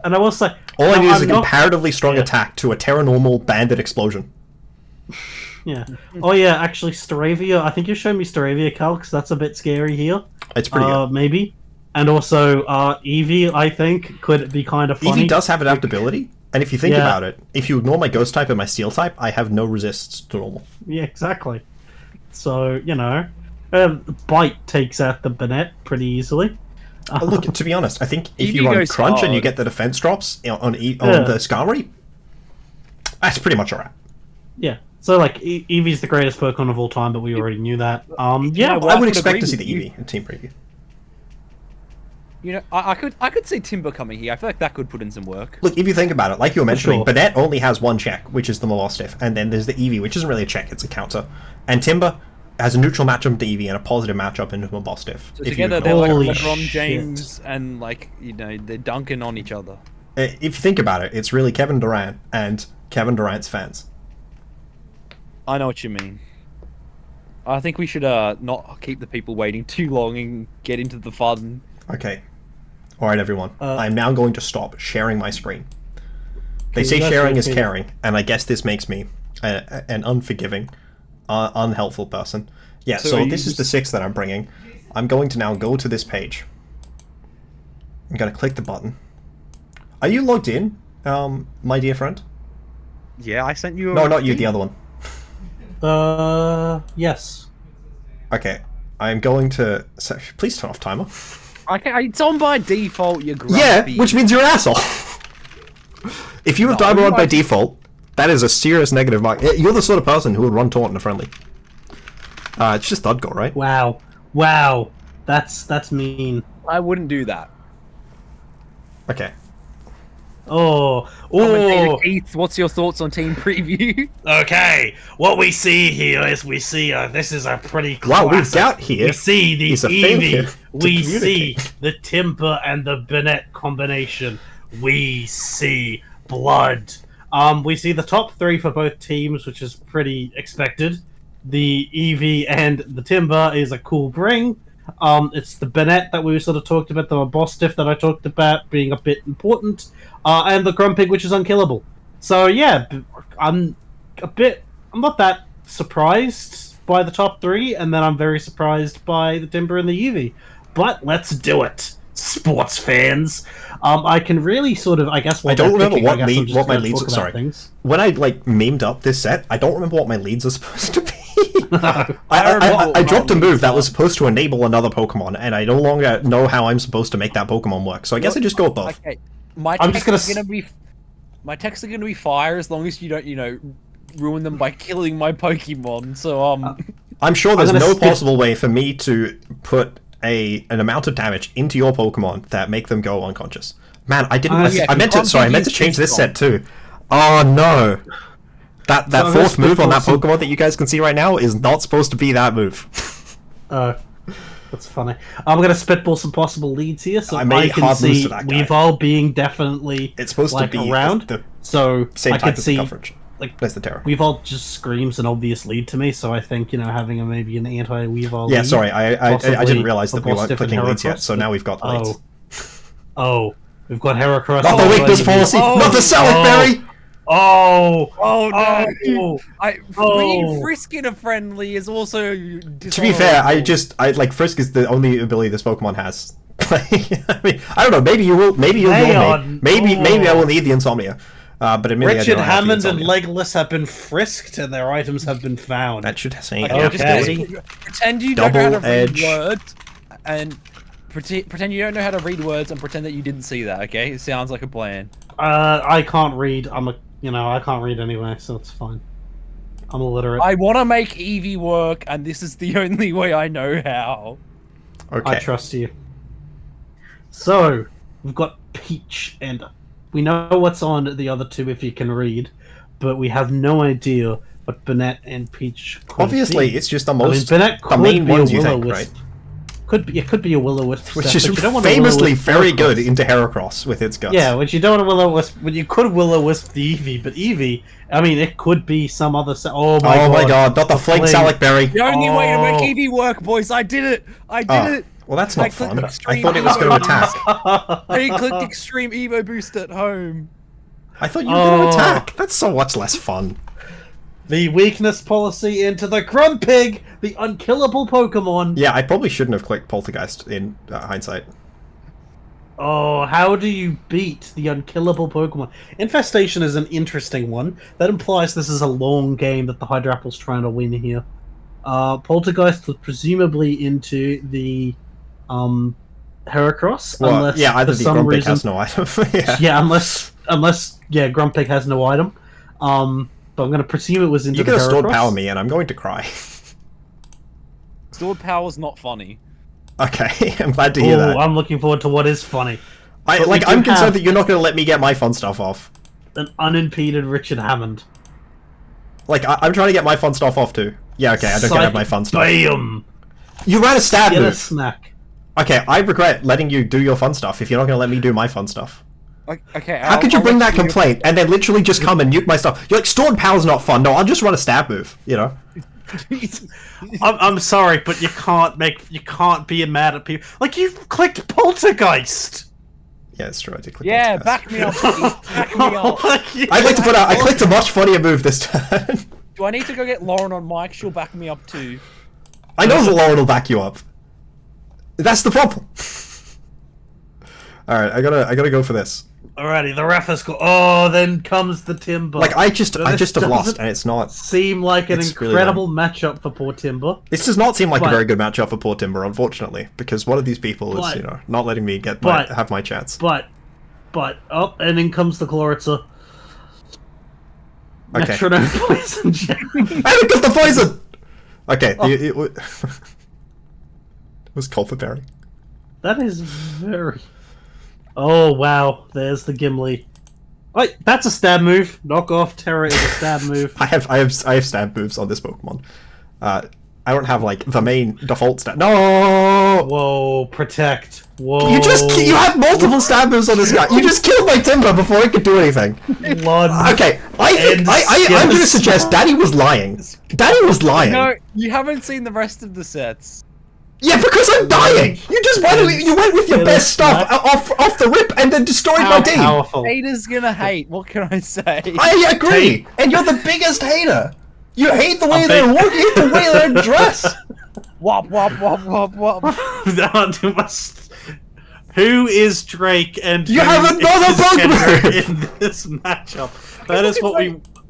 I will say, All I need is a not- comparatively strong attack to a Terranormal Bandit explosion. Yeah. Oh yeah, actually, Staravia. I think you showed me Staravia Calcs. That's a bit scary here. It's pretty good. Maybe. And also, Eevee, I think, could be kind of funny. Eevee does have adaptability, and if you think Yeah. about it, if you ignore my Ghost type and my Steel type, I have no resists to normal. Yeah, exactly. So, Bite takes out the Banette pretty easily. Look, to be honest, I think if Eevee you run goes Crunch and you hard. get the defense drops on Yeah. the Scarlet, that's pretty much alright. Yeah. So, like, Eevee's the greatest Pokemon of all time, but we already knew that. Yeah, well, I I would could expect agree to see with the you. Eevee in Team Preview. You know, I could see Timber coming here. I feel like that could put in some work. Look, if you think about it, like you were mentioning, sure. Banette only has one check, which is the Molostif, and then there's the Eevee, which isn't really a check, it's a counter. And Timber has a neutral matchup to Eevee and a positive matchup into Molostif. So if you together ignore they're like Holy LeBron shit. James and they're dunking on each other. If you think about it, it's really Kevin Durant and Kevin Durant's fans. I know what you mean. I think we should not keep the people waiting too long and get into the fun. Okay. Alright, everyone. I'm now going to stop sharing my screen. They say that's sharing is okay. caring, and I guess this makes me an unforgiving, unhelpful person. Yeah, So so are you this is just- the 6 that I'm bringing. I'm going to now go to this page. I'm going to click the button. Are you logged in, my dear friend? Yeah, I sent you a No, not you, the other one. Yes. Okay, I'm going to... Please turn off timer. Okay, it's on by default, you grumpy. Yeah, which means you're an asshole. If you have No, timer on by I- default, that is a serious negative mark. You're the sort of person who would run taunt in a friendly. It's just Thud Goal, right? Wow. That's mean. I wouldn't do that. Okay. Commentator Keith, what's your thoughts on team preview? Okay, what we see here is this is a pretty What we've classic. got here We see the is a failure Eevee. to We see communicate. the Timber and the Banette combination. We see blood. We see the top 3 for both teams, which is pretty expected. The Eevee and the Timber is a cool bring. It's the Banette that we sort of talked about, the boss diff that I talked about being a bit important, and the Grumpig, which is unkillable. So yeah, I'm not that surprised by the top 3, and then I'm very surprised by the Timber and the Eevee. But let's do it, sports fans. I can really sort of, I guess, I don't remember what I'm lead, just what my gonna leads. talk about Sorry, things. when I memed up this set, I don't remember what my leads are supposed to be. I I remember dropped a what move that leads was are. supposed to enable another Pokemon, and I no longer know how I'm supposed to make that Pokemon work. So I guess I just go with both. Okay, my I'm texts just are gonna gonna be my texts are gonna be fire as long as you don't ruin them by killing my Pokemon. So I'm sure there's I'm gonna no skip- possible way for me to put an amount of damage into your Pokemon that make them go unconscious. Man, I didn't. Yeah, I meant to. Sorry, I meant to Grumpig change is this strong. set too. Oh no! That So I'm gonna fourth move on that spitball some- Pokemon that you guys can see right now is not supposed to be that move. That's funny. I'm going to spitball some possible leads here, so I I, made can hard moves see to that guy. Weavile being definitely It's supposed like to be around. the So same I type could of see coverage. like That's the terror. Weavile just screams an obvious lead to me. So I think maybe maybe an anti-Weavile. Yeah, lead, sorry, I possibly didn't realize that a we boss weren't diff and clicking leads yet, Heracross, so now we've got leads. Oh, we've got Heracross. Not the weakness policy, not the Salic Berry! Oh, oh no! oh. Being Frisk in a friendly is also. To be fair, Frisk is the only ability this Pokemon has. I mean, I don't know. Maybe you will. Maybe you'll me. Maybe I will need the insomnia. But admittedly, Richard I don't Hammond have and the Legolas have been frisked and their items have been found. That should say. Okay. Pretend you don't know how to read Double-edge. words, and pretend you don't know how to read words, and pretend that you didn't see that. Okay, it sounds like a plan. I can't read. I can't read anyway, so it's fine. I'm illiterate. I want to make Eevee work, and this is the only way I know how. Okay. I trust you. So, we've got Peach, and we know what's on the other two if you can read, but we have no idea what Bennett and Peach could Obviously, be. it's just the most Bennett the could main be a ones you think, Will-O-Wisp. right? It could be a Will-O-Wisp, Which step, is but you don't want a famously Will-O-Wisp very Heracross. good into Heracross with its guts. Yeah, which you don't want a Will-O-Wisp. When you could Will-O-Wisp the Eevee, but Eevee, I mean, it could be some other. Oh my god! Not the Flake flame. Salic Berry. The only way to make Oh. Eevee work, boys. I did it. I did it. Well, that's I not clicked fun. I extreme thought it was going to Evo attack. I clicked Extreme Evo Boost at home. I thought you were going Oh. to attack. That's so much less fun. The weakness policy into the Grumpig, the unkillable Pokemon. Yeah, I probably shouldn't have clicked Poltergeist in hindsight. Oh, how do you beat the unkillable Pokemon? Infestation is an interesting one. That implies this is a long game that the Hydrapple's trying to win here. Poltergeist was presumably into the Heracross, Well, unless yeah, either for the some Grumpig reason, has no item. Yeah. yeah, unless Grumpig has no item. But I'm going to presume it was into You're the going to stored Heracross. power me, and I'm going to cry. Sword power's not funny. Okay, I'm glad to hear that. I'm looking forward to what is funny. I'm but we do concerned have- that you're not going to let me get my fun stuff off. An unimpeded Richard Hammond. Like, I'm trying to get my fun stuff off too. Yeah, okay, I don't get to have my fun stuff. Bam! You ran a stab Get a move. snack. Okay, I regret letting you do your fun stuff if you're not going to let me do my fun stuff. Okay. How could you bring that complaint and then literally just come and nuke my stuff? You're like, stored power's not fun. No, I'll just run a stab move, you know? I'm sorry, but you can't be mad at people. Like, you clicked Poltergeist! Yeah, it's true, I did click Yeah, Poltergeist. back me up. Please. Back me up. I'd like to put out, I clicked a much funnier move this turn. Do I need to go get Lauren on mic? She'll back me up too. I know that Lauren will back you up. That's the problem. Alright, I gotta go for this. Alrighty, the ref has got. Oh, then comes the Timber. Like, I just So have this lost, doesn't and it's not... seem like an It's really incredible matchup for poor Timber. This does not seem like a But- very good matchup for poor Timber, unfortunately, because one of these people is, But- you know, not letting me get have my chance. But, and in comes the Chloritza. Okay. Metronome Poison Gem. I got the poison! Okay, it was Culpa Berry. That is very. Oh wow! There's the Gimli. Wait, that's a stab move. Knock off Terror is a stab move. I have stab moves on this Pokemon. I don't have like the main default stab. No! Whoa! Protect. Whoa! You have multiple stab moves on this guy. You just killed my Timber before I could do anything. Blood. Okay, I'm going to suggest Daddy was lying. Daddy was lying. No, you haven't seen the rest of the sets. Yeah, because I'm dying. You went with your best stuff off the rip and then destroyed my team. Powerful. Haters gonna hate. What can I say? I agree, and you're the biggest hater. You hate the way they look, you hate the way they dress. Wop wop wop wop wop. Who is Drake and You who have another is Kendrick Pokemon! in this matchup? That is what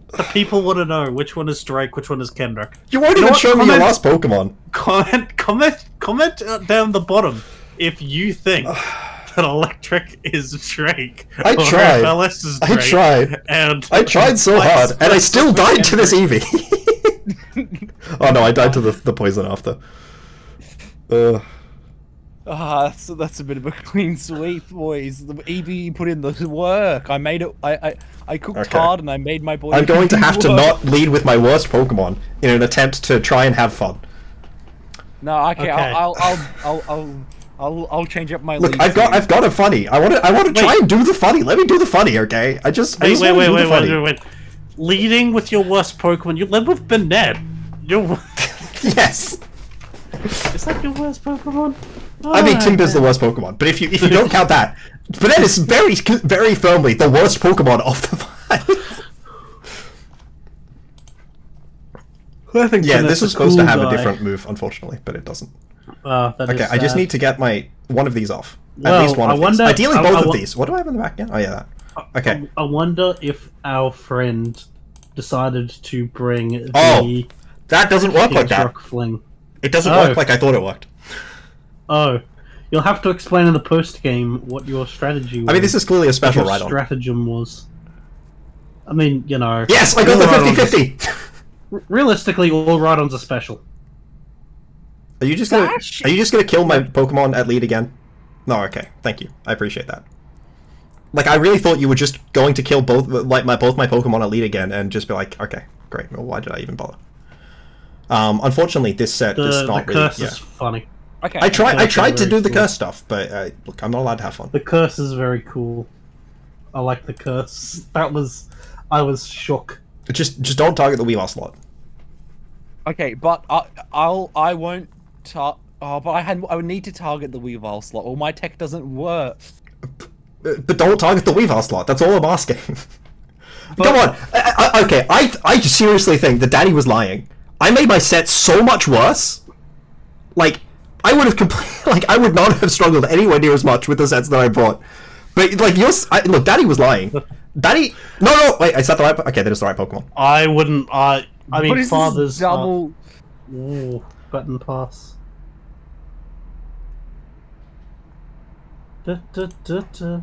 the people want to know. Which one is Drake? Which one is Kendrick? You won't even show me your last Pokemon. Comment down the bottom if you think that Electric is Drake. I or tried. if LS is I Drake, tried. And I tried so hard, and I still died to this Eevee. Oh no, I died to the poison after. That's a bit of a clean sweep, boys. The Eevee put in the work. I made it. I cooked hard and I made my boy. I'm going to have to work. not lead with my worst Pokemon in an attempt to try and have fun. No, okay. Okay. I'll change up my Look, lead. I've got a funny. I want to try and do the funny. Let me do the funny, okay? I just Wait. wanna do the funny. Leading with your worst Pokemon, you led with Bennett. Yes. Is that your worst Pokemon? I mean, Timber's the worst Pokemon, but if you don't count that, Bennett is very firmly the worst Pokemon of the five. I think Yeah, Bennett's this was a supposed cool to have guy. a different move, unfortunately, but it doesn't. That Okay, is I just sad. need to get one of these off. At least one of these. Ideally, both of wa- these. What do I have in the back now? Oh, yeah, that. Okay. I wonder if our friend decided to bring Oh, the that doesn't work like that. rock fling. It doesn't work like I thought it worked. Oh, you'll have to explain in the post game what your strategy was. I mean, this is clearly a special what ride-on. stratagem was. I mean, you know. Yes, I got the 50-50! Realistically, all ride-ons are special. Are you just gonna kill my Pokemon at lead again? No, okay. Thank you. I appreciate that. Like, I really thought you were just going to kill both my Pokemon at lead again and just be like, okay, great. Well, why did I even bother? Unfortunately, this set is not the really. curse is funny. Okay. I tried to do the cool. curse stuff, but look, I'm not allowed to have fun. The curse is very cool. I like the curse. I was shook. Just don't target the Weavile slot. Okay, but I won't. But I would need to target the Weavile slot, or my tech doesn't work. But don't target the Weavile slot. That's all I'm asking. Come on. Okay, I seriously think that Danny was lying. I made my set so much worse. Like, I would have I would not have struggled anywhere near as much with the sets that I brought. But like look, Danny was lying. Danny, no, wait, is that the right? Okay, that is the right Pokemon. I wouldn't. I What mean, is father's this double? Ooh, button pass. Da, da, da, da.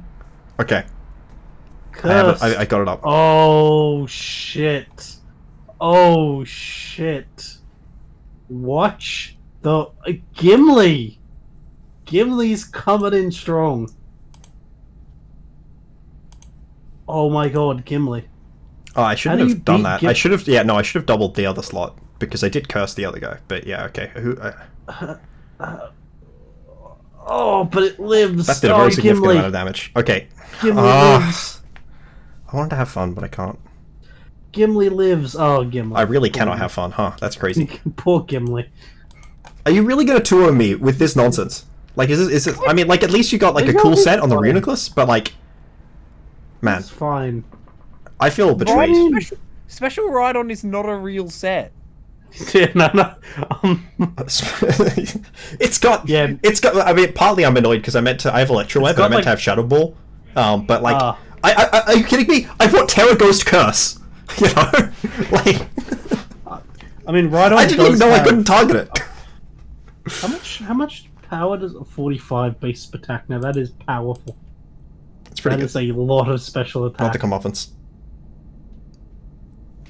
Okay, Curse. I got it up. Oh shit! Oh shit! Watch the Gimli. Gimli's coming in strong. Oh my god, Gimli. Oh, I shouldn't How do have you done beat that. I should have. Yeah, no, I should have doubled the other slot because I did curse the other guy. But yeah, okay. Oh, but it lives. That did a very significant amount of damage. Okay. Gimli lives. I wanted to have fun, but I can't. Gimli lives. Oh, Gimli. I really cannot have fun, huh? That's crazy. Poor Gimli. Are you really gonna tour me with this nonsense? Like, is it? I mean, like, at least you got like a cool set on the Reuniclus, but like, man, It's fine. I feel betrayed. Special Rhydon is not a real set. Yeah, no. It's got. I mean, partly I'm annoyed because I have Electroweb, and I meant to have Shadow Ball. But like, are you kidding me? I brought Terra Ghost Curse. You know, like. I mean, Rhydon. I didn't even know I couldn't target it. How much power does a 45 base attack? Now that is powerful. It's pretty That good. is a lot of special attack. Not the comeuppance.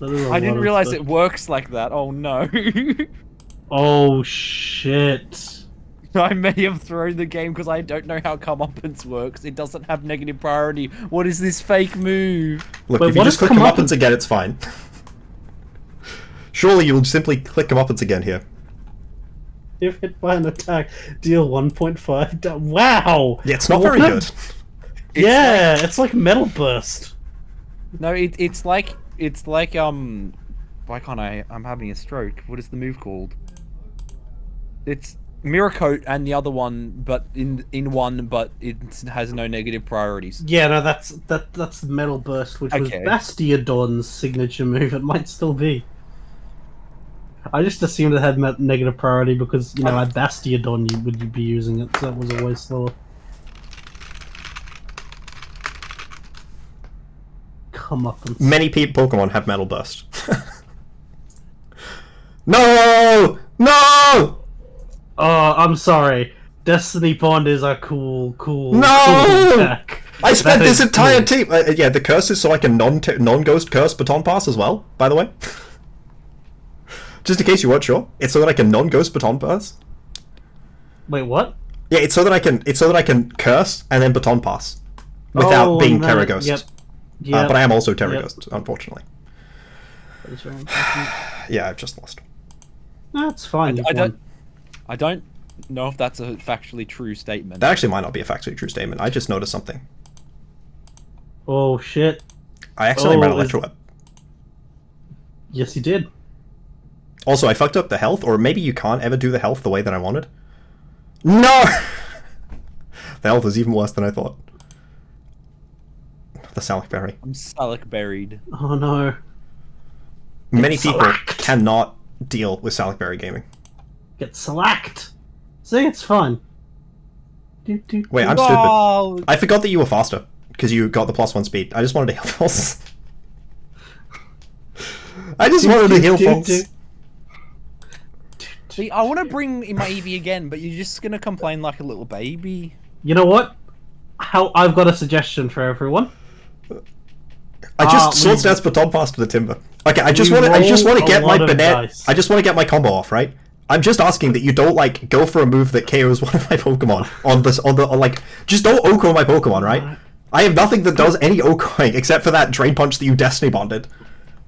I didn't realize it works like that. Oh no. Oh shit. I may have thrown the game because I don't know how comeuppance works. It doesn't have negative priority. What is this fake move? Look, Wait, if you what just is click comeuppance again, it's fine. Surely you'll simply click comeuppance again here. If hit by an attack, deal 1.5. Wow. Yeah, it's not very good. It's like Metal Burst. No, it's like why can't I? I'm having a stroke. What is the move called? It's Mirror Coat and the other one, but in one, but it has no negative priorities. Yeah, no, that's Metal Burst, which was Okay. Bastiodon's signature move. It might still be. I just assumed it had negative priority because, you know, at Bastiodon you would be using it, so that was always slower. Come up and Many Pokemon have Metal Burst. No! No! Oh, I'm sorry. Destiny Bond is a cool No! attack. I spent That this is entire cool. team. Yeah, the curse is so I can non-ghost curse Baton Pass as well. By the way, just in case you weren't sure, it's so that I can non-ghost Baton Pass. Wait, what? Yeah, it's so that I can curse and then Baton Pass without being Terra Ghost. Yep. But I am also Terra Yep. Ghost, unfortunately. That is very important. Yeah, I've just lost. That's fine. you've I won. don't know if that's a factually true statement. That actually might not be a factually true statement. I just noticed something. Oh shit! I accidentally ran is- Electroweb. Yes, you did. Also, I fucked up the health, or maybe you can't ever do the health the way that I wanted. No! The health is even worse than I thought. The Salic Berry. I'm Salic buried. Oh no. Many It's people Salic. cannot deal with Salic Berry gaming. Get slacked. See, it's fine. Wait, I'm stupid. I forgot that you were faster because you got the +1 speed. I just wanted to heal Pulse. I just wanted to heal Pulse. See, I want to bring in my Eevee again, but you're just gonna complain like a little baby. You know what? I've got a suggestion for everyone. I just Sword Stance Baton Pass to the Timber. Okay, I just want to get my Banette. I just want to get my combo off, right? I'm just asking that you don't like go for a move that KOs one of my Pokemon just don't Oko my Pokemon, right? I have nothing that does any Okoing except for that Drain Punch that you Destiny Bonded,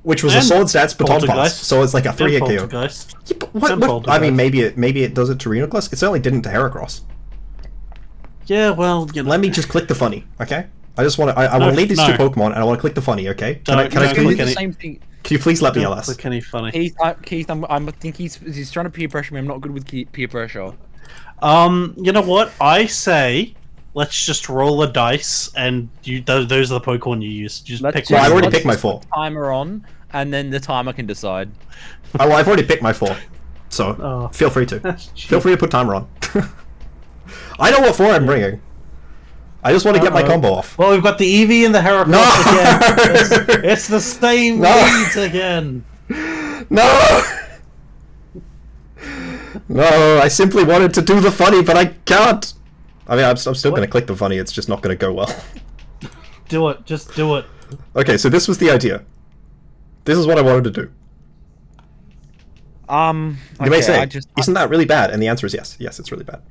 which was a Sword Stance Baton Pass, so it's like a 3-hit KO. Yeah, but what? I mean, maybe it does it to Rhenoclus. It certainly didn't to Heracross. Yeah, well, you know. Let me just click the funny, okay? I just want to. I want to lead these two Pokemon, and I want to click the funny, okay? Can I do the same thing? Can you please let me LS? Click any funny. Keith, I think he's trying to peer pressure me. I'm not good with peer pressure. You know what? I say let's just roll a dice, and those are the Pokemon you use. Just pick one. Well, I already picked my 4. Timer on, and then the timer can decide. Oh, well, I've already picked my 4, so feel free to. Feel free to put timer on. I know what 4 I'm bringing. I just want to get my combo off. Well, we've got the Eevee and the Heracross again. It's the same leads again. No! No, I simply wanted to do the funny, but I can't. I mean, I'm still going to click the funny, it's just not going to go well. Do it, just do it. Okay, so this was the idea. This is what I wanted to do. You may say, isn't that really bad? And the answer is yes. Yes, it's really bad.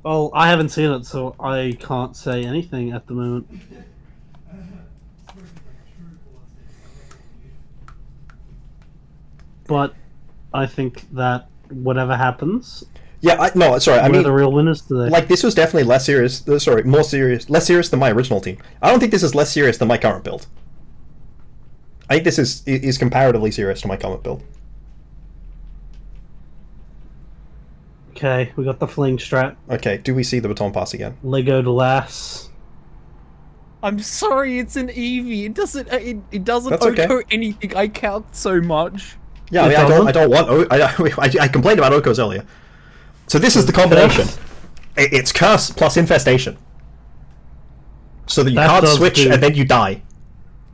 Well, I haven't seen it, so I can't say anything at the moment. But I think that whatever happens... Yeah, I mean... the real winners today. Like, this was definitely less serious... less serious than my original team. I don't think this is less serious than my current build. I think this is comparatively serious to my current build. Okay, we got the Fling Strat. Okay, do we see the Baton Pass again? Lego de Lass. I'm sorry, it's an Eevee. It doesn't That's Oko okay. anything. I count so much. Yeah, I don't want... I complained about Okos earlier. So this is the combination. It's Curse plus Infestation. So that you can't switch and then you die.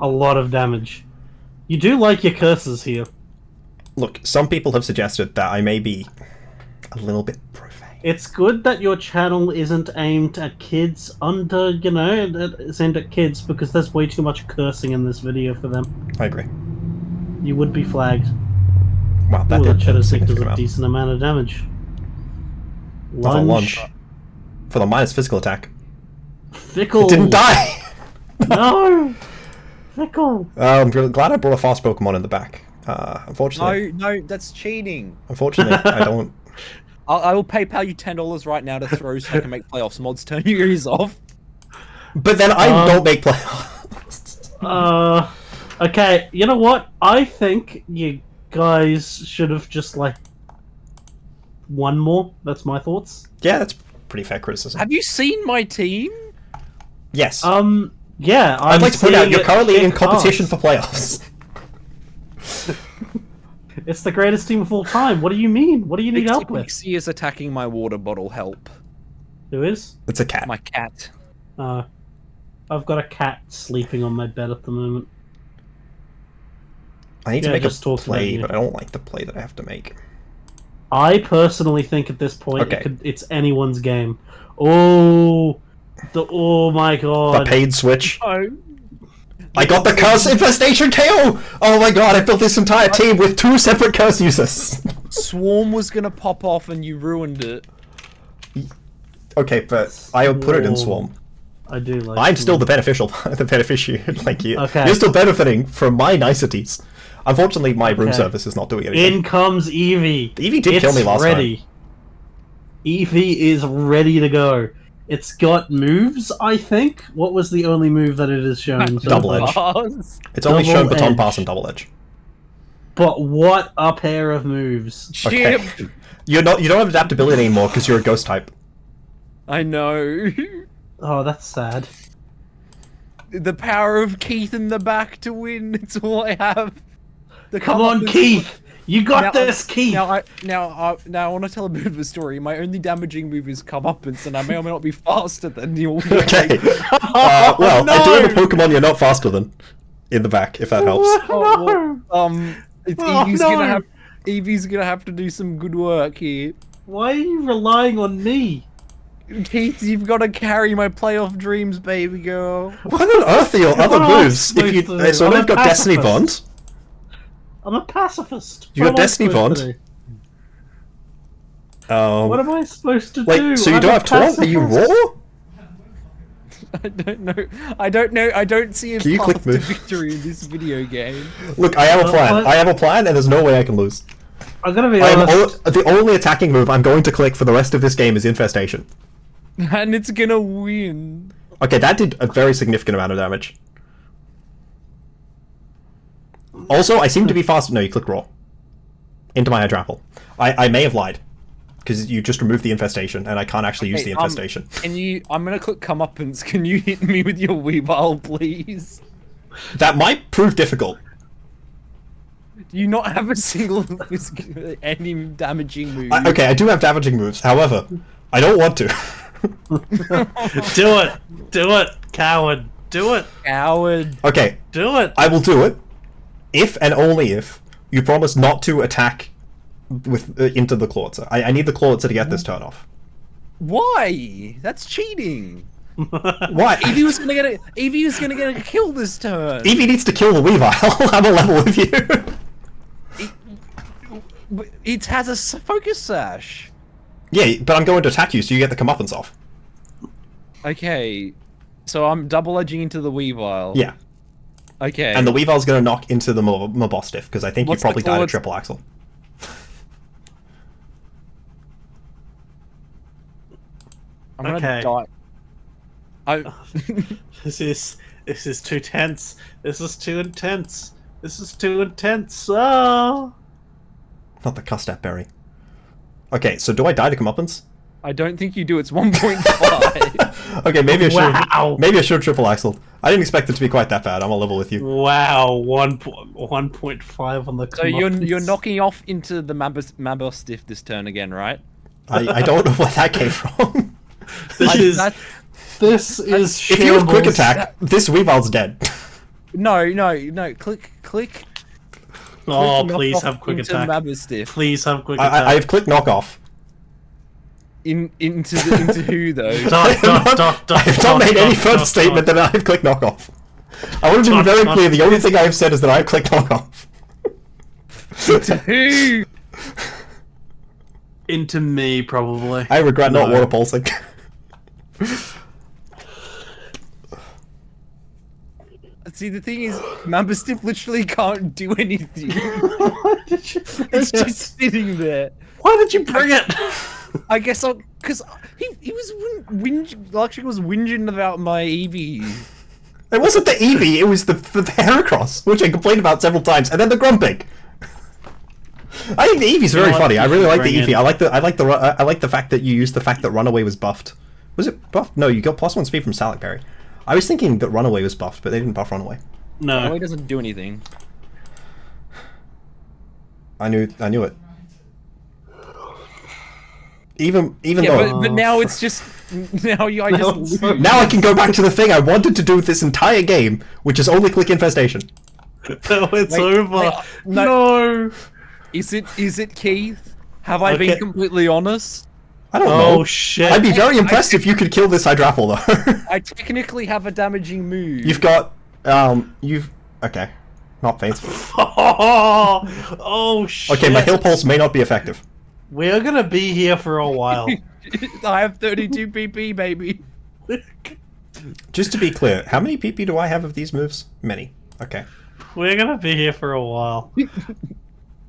A lot of damage. You do like your curses here. Look, some people have suggested that I may be a little bit profane. It's good that your channel isn't aimed at kids under, you know, it's aimed at kids because there's way too much cursing in this video for them. I agree. You would be flagged. Wow, that Shadow Stick does a decent amount of damage. Lunge. For the minus physical attack. Fickle. It didn't die! No! Fickle. I'm glad I brought a fast Pokemon in the back. Unfortunately... No, that's cheating. Unfortunately, I don't... I will PayPal you $10 right now to throw so I can make playoffs mods. Turn your ears off. But then I don't make playoffs. Okay, you know what? I think you guys should have just, like, won more. That's my thoughts. Yeah, that's pretty fair criticism. Have you seen my team? Yes. Yeah. I'd like to point out, you're currently in competition for playoffs. It's the greatest team of all time. What do you mean? What do you need help with? Pixie is attacking my water bottle. Help. Who is? It's a cat. My cat. I've got a cat sleeping on my bed at the moment. I need to make a play, but I don't like the play that I have to make. I personally think at this point it's anyone's game. Oh my god. The paid switch. Oh. I got the Curse Infestation KO! Oh my god, I built this entire team with 2 separate Curse users! Swarm was gonna pop off and you ruined it. Okay, but I put it in Swarm. I do like I'm still the beneficiary, like you. Okay. You're still benefiting from my niceties. Unfortunately, my room service is not doing anything. In comes Eevee. Eevee did kill me last time. Eevee is ready to go. It's got moves, I think. What was the only move that it has shown? Double Edge. It's only shown Baton Pass and Double Edge. But what a pair of moves. Okay. You don't have adaptability anymore because you're a ghost type. I know. Oh, that's sad. The power of Keith in the back to win. It's all I have. Come on, Keith! You got this, Keith. Now I want to tell a bit of a story. My only damaging move is comeuppance, and I may or may not be faster than you. Okay. Well, I do have a Pokemon you're not faster than in the back, if that helps. It's Eevee's gonna have to do some good work here. Why are you relying on me? Keith, you've got to carry my playoff dreams, baby girl. What on earth are your other What am I moves? If you supposed to do? so I'm I've a got Destiny Bond. pacifist. I'm a pacifist. You got What am I Destiny supposed to Bond. do? What am I supposed to do? Wait, so you I'm don't a have Taunt? Are you pacifist. raw? I don't know. I don't see a Can you click path to move? victory in this video game. Look, I have a plan. what? I have a plan, and there's no way I can lose. I'm gonna be honest. The only attacking move I'm going to click for the rest of this game is Infestation. And it's gonna win. Okay, that did a very significant amount of damage. Also, I seem to be faster. No, you click Raw. Into my Hydrapple. I may have lied. Because you just removed the Infestation, and I can't actually use the Infestation. I'm gonna click comeuppance. Can you hit me with your Weavile, please? That might prove difficult. Do you not have a single any damaging move? Okay, I do have damaging moves. However, I don't want to. Do it. Do it, coward. Do it. Coward. Okay, Do it. I will do it if and only if you promise not to attack with into the Clawitzer. I need the Clawitzer to get this turn off. Why? That's cheating. Why? Eevee was gonna get a kill this turn. Eevee needs to kill the Weavile. I'm a level with you. It has a focus sash. Yeah, but I'm going to attack you, so you get the comeuppance off. Okay, so I'm double edging into the Weavile. Yeah, Okay. and the Weavile's going to knock into the Mabostiff, because I think What's you probably the died a Clawitz- triple axle. I'm gonna Okay. die. This is too tense. This is too intense. This is too intense. Oh. Not the Custap Berry. Okay, so do I die to comeuppance? I don't think you do. It's 1.5. Okay, maybe I should. Wow. Maybe I should triple axle. I didn't expect it to be quite that bad. I'm a level with you. Wow, 1.5 on the. So you're knocking off into the Mabostiff this turn again, right? I don't know where that came from. This is If you have quick shambles. attack, this Weavile's dead. No. Click. Oh, knock please off have quick into attack. Mabostiff. Please have quick attack. I've clicked knockoff. Into who though? I have not made any further statement that I've clicked knockoff. I want to be very clear, the only thing I have said is that I've clicked knockoff. Into who? Into me, probably. I regret not No. water pulsing. See, the thing is, Mabostiff literally can't do anything. Why did you bring It's it? just sitting there. Why did you bring it? I guess because he was whinging about my Eevee. It wasn't the Eevee, it was the Heracross, which I complained about several times, and then the Grumpig. I think the Eevee's very You know what? funny. I You really should like the bring Eevee. in- I like the fact that you used the fact that Runaway was buffed. Was it buffed? No, you got +1 speed from Salad Berry. I was thinking that Runaway was buffed, but they didn't buff Runaway. No. He doesn't do anything. I knew it. Even Yeah, though but now it's just now I Now just it's- lose. now I can go back to the thing I wanted to do with this entire game, which is only click Infestation. No, it's over. wait, no. Is it Keith? Have I Okay. been completely honest? I don't Oh know. shit. I'd be very impressed if you could kill this Hydrapple though. I technically have a damaging move. You've got okay, not faint. Oh shit. Okay, my heal pulse may not be effective. We're gonna be here for a while. I have 32 PP, baby. Just to be clear, how many PP do I have of these moves? Many. Okay. We're gonna be here for a while.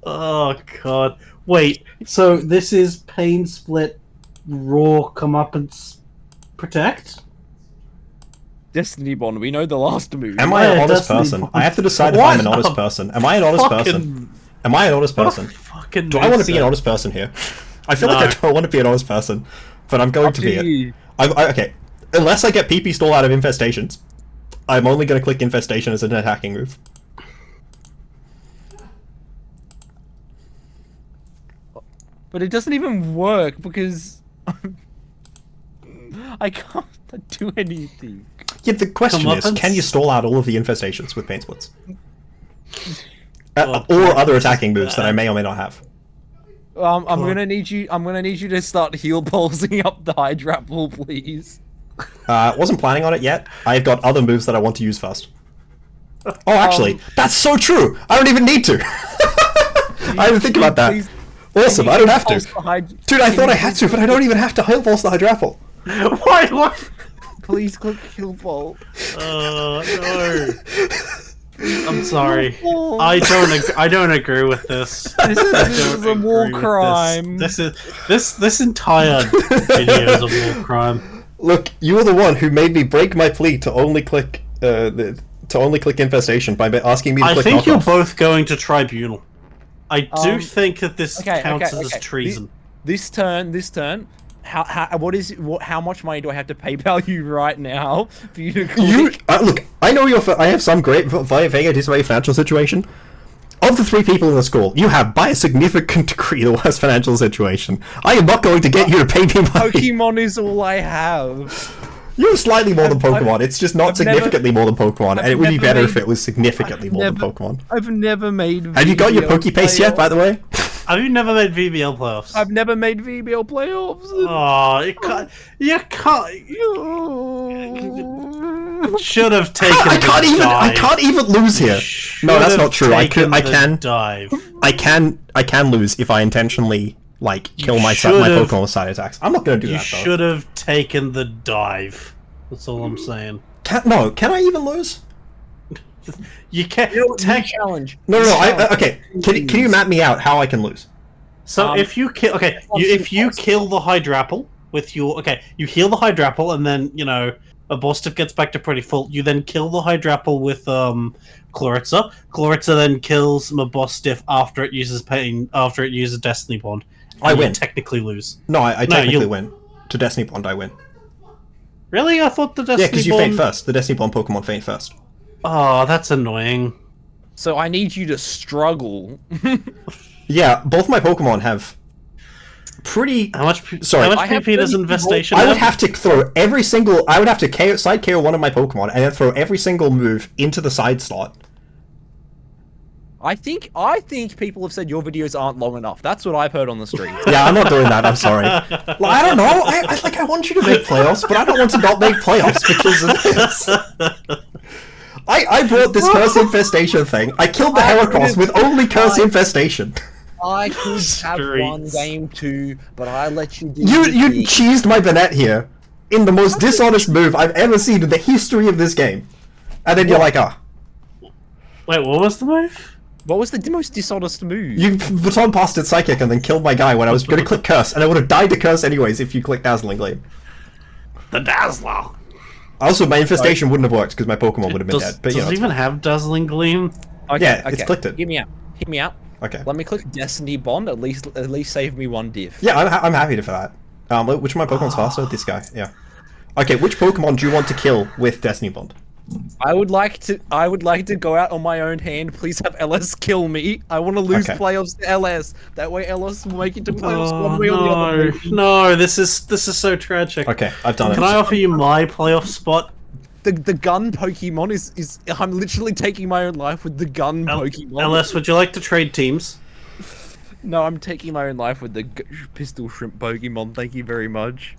Oh god. Wait, so this is Pain Split, Raw, Comeuppance, Protect? Destiny Bond, we know the last move. Am I an Yeah, honest Destiny person? Bond. I have to decide if What I'm an honest a person. Am I an honest person? Am I an honest person? Fucking Do I want to be an nuisance. honest person here? I feel No. like I don't want to be an honest person, but I'm going to be it. Okay, unless I get PP stall out of Infestations, I'm only going to click Infestation as an attacking move. But it doesn't even work because I can't do anything. Yeah, the question is, can you stall out all of the infestations with Pain Splits? Or other attacking moves that I may or may not have. I'm gonna need you to start heal pulsing up the Hydrapple, please. Wasn't planning on it yet. I've got other moves that I want to use first. Oh, actually, that's so true! I don't even need to! I didn't think about that. Awesome, I don't have to. Dude, I thought I had to, but I don't even have to heal pulse the Hydrapple. Why? What? Please click heal pulse. No. I'm sorry. I don't agree with this. This is a war crime. This entire video is a war crime. Look, you were the one who made me break my plea to only click infestation by asking me to click I think knockoff. you're both going to tribunal. I do think that this counts as treason. This turn. How much money do I have to PayPal you right now for you to click? Look, I know I have some great Vega disarray financial situation. Of the 3 people in the school, you have by a significant degree the worst financial situation. I am not going to get you to pay me money. Pokemon is all I have. You're slightly more than Pokemon. It's just not significantly more than Pokemon, and it would be better if it was significantly more than Pokemon. I've never made. Have you got your Pokepaste yet, by the way? Have you never made VBL playoffs? I've never made VBL playoffs. Oh, you should have taken. I can't even lose here. No, that's not true. I can dive. I can lose if I intentionally kill my Pokemon with side attacks. I'm not gonna do that. You should have taken the dive. That's all I'm saying. Can I even lose? You can't challenge. No. Okay. Can you map me out how I can lose? So if you kill, if you kill the Hydrapple with your, you heal the Hydrapple and then a Bostiff gets back to pretty full. You then kill the Hydrapple with Chloritza. Chloritza then kills my Bostiff after it uses Destiny Bond. I win. You technically lose. No, I technically win. To Destiny Bond, I win. Really? I thought the Destiny Bond... Yeah, because you faint first. The Destiny Bond Pokemon faint first. Oh, that's annoying. So I need you to struggle. Yeah, both my Pokemon have pretty... How much PP does Infestation have? I would have to throw every single... I would have to side KO one of my Pokemon and then throw every single move into the side slot. I think people have said your videos aren't long enough. That's what I've heard on the street. Yeah, I'm not doing that. I'm sorry. Well, I don't know. I want you to make playoffs, but I don't want to not make playoffs because of this. I brought this Curse Infestation thing. I killed the Heracross with only Curse Infestation. I could have won game 2, but I let you do You cheesed my Banette here in the most dishonest move I've ever seen in the history of this game. And then you're like, Wait, what was the move? What was the most dishonest move? You baton passed it Psychic and then killed my guy when I was going to click Curse, and I would have died to Curse anyways if you clicked Dazzling Gleam. The Dazzler! Also, my Infestation wouldn't have worked because my Pokemon would have been dead. But, does it even have Dazzling Gleam? Okay, yeah, it's clicked it. Hear me out. Okay. Let me click Destiny Bond, at least save me 1 diff. Yeah, I'm happy for that. Which of my Pokemon's faster? This guy, yeah. Okay, which Pokemon do you want to kill with Destiny Bond? I would like to go out on my own hand. Please have LS kill me. I want to lose playoffs to LS. That way LS will make it to playoffs one way or the other. No, this is so tragic. Okay, I've done it. Can I offer you my playoff spot? The gun Pokemon is I'm literally taking my own life with the gun Pokemon. LS, would you like to trade teams? No, I'm taking my own life with the pistol shrimp Pokemon. Thank you very much.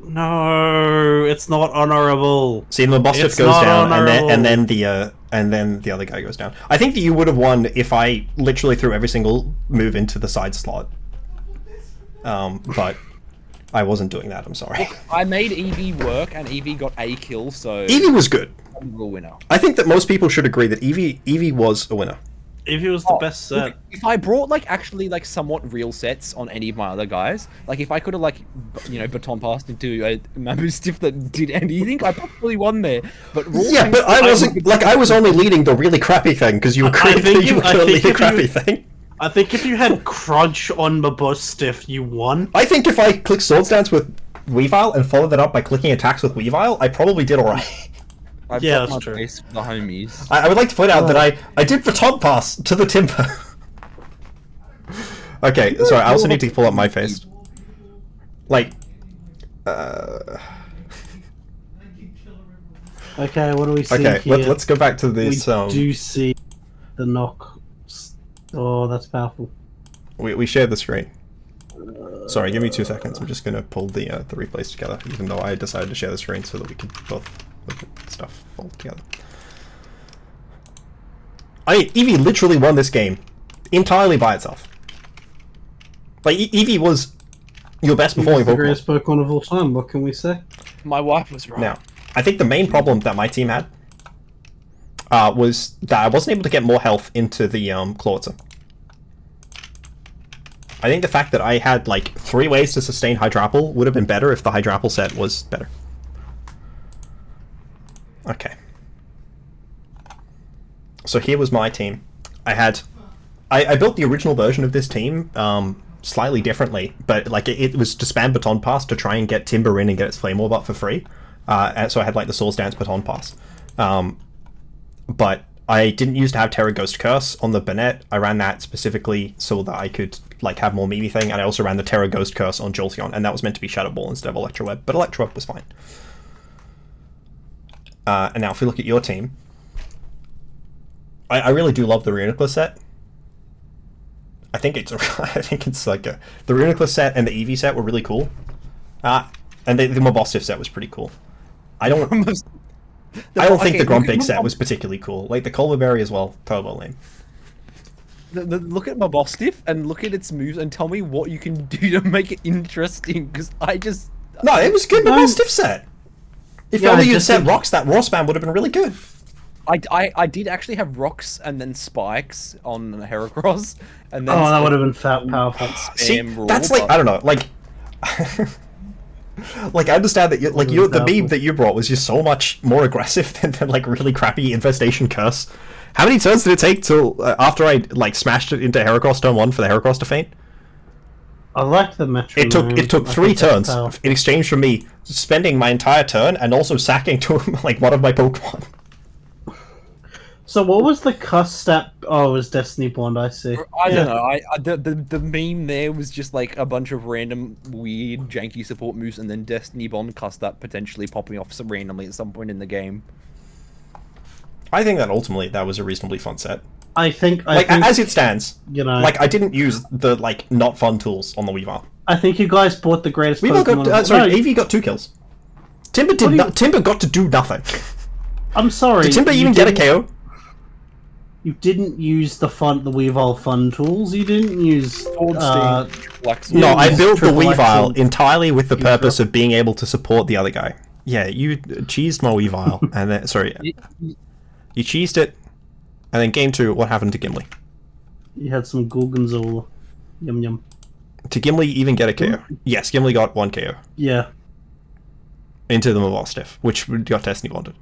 No, it's not honorable. See, the Bostiff goes down, and then the other guy goes down. I think that you would have won if I literally threw every single move into the side slot. But I wasn't doing that. I'm sorry. I made Eevee work, and Eevee got a kill. So Eevee was good. I'm a winner. I think that most people should agree that Eevee was a winner. Eevee was the best set. Look, if I brought actually somewhat real sets on any of my other guys, if I could have baton passed into a Mabustiff that did anything, I probably won there. But yeah, but I wasn't I was only leading the really crappy thing because you were you were leading the crappy thing. I think if you had Crunch on Mabustiff, you won. I think if I clicked Swords Dance with Weavile and followed that up by clicking attacks with Weavile, I probably did alright. Yeah, that's true. The homies. I would like to point out that I did baton pass to the Timber. Okay, sorry, I also need to pull up my face. Like, Okay, what do we see okay, here? let's go back to this. We do see the knock. Oh, that's powerful. We shared the screen. Sorry, give me 2 seconds. I'm just gonna pull the replays together, even though I decided to share the screen so that we could both look at stuff all together. I mean, Eevee literally won this game entirely by itself. Like, Eevee was your best performing the Pokemon. greatest Pokemon of all time. What can we say? My wife was right. Now, I think the main problem that my team had was that I wasn't able to get more health into the Clawitzer. I think the fact that I had like 3 ways to sustain Hydrapple would have been better if the Hydrapple set was better. Okay. So here was my team. I built the original version of this team slightly differently, but like it was to spam Baton Pass to try and get Timber in and get its Flame Orb up for free. And so I had like the Soul's Dance Baton Pass. But I didn't used to have Terra Ghost Curse on the Banette. I ran that specifically so that I could like have more Mimi thing, and I also ran the Terra Ghost Curse on Jolteon, and that was meant to be Shadow Ball instead of Electro Web, but Electro Web was fine. And now if we look at your team, I really do love the Reuniclus set. I think it's like the Reuniclus set and the Eevee set were really cool. And the Mabosstiff set was pretty cool. I don't think the Grumpig set was particularly cool. Like the Colberberry as well, turbo lame. Look at Mabosstiff and look at its moves and tell me what you can do to make it interesting, because I just... No, it was good Mabosstiff set. If Yeah, only you'd just set think- rocks, that raw spam would have been really good. I did actually have rocks and then spikes on Heracross, and then Oh, that would have been fat powerful. See, Raw, that's like, I don't know, like... like, I understand that the meme that you brought was just so much more aggressive than like really crappy Infestation Curse. How many turns did it take till after I like smashed it into Heracross turn 1 for the Heracross to faint? I like the metronome. It took I 3 think that's turns powerful. in exchange for me spending my entire turn and also sacking to like one of my Pokemon. So what was the cuss stat? Oh, it was Destiny Bond, I see. I don't know. The meme there was just like a bunch of random weird janky support moves, and then Destiny Bond cussed up potentially popping off some randomly at some point in the game. I think that ultimately that was a reasonably fun set. I think As it stands, you know, like I didn't use the like not fun tools on the Weavile. I think you guys bought the greatest Weavile Pokemon. got Eevee got 2 kills. Timber Timber got to do nothing. I'm sorry. Did Timber you even get a didn't- KO? You didn't use the Weavile fun tools. You didn't use. No, I built the Triple X Weavile and- entirely with the purpose of being able to support the other guy. Yeah, you cheesed my Weavile, and then you cheesed it, and then game 2, what happened to Gimli? You had some Gorgonzola. Yum yum. Did Gimli even get a KO? Yes, Gimli got 1 KO Yeah. into the Mabosstiff, which got Destiny Bonded.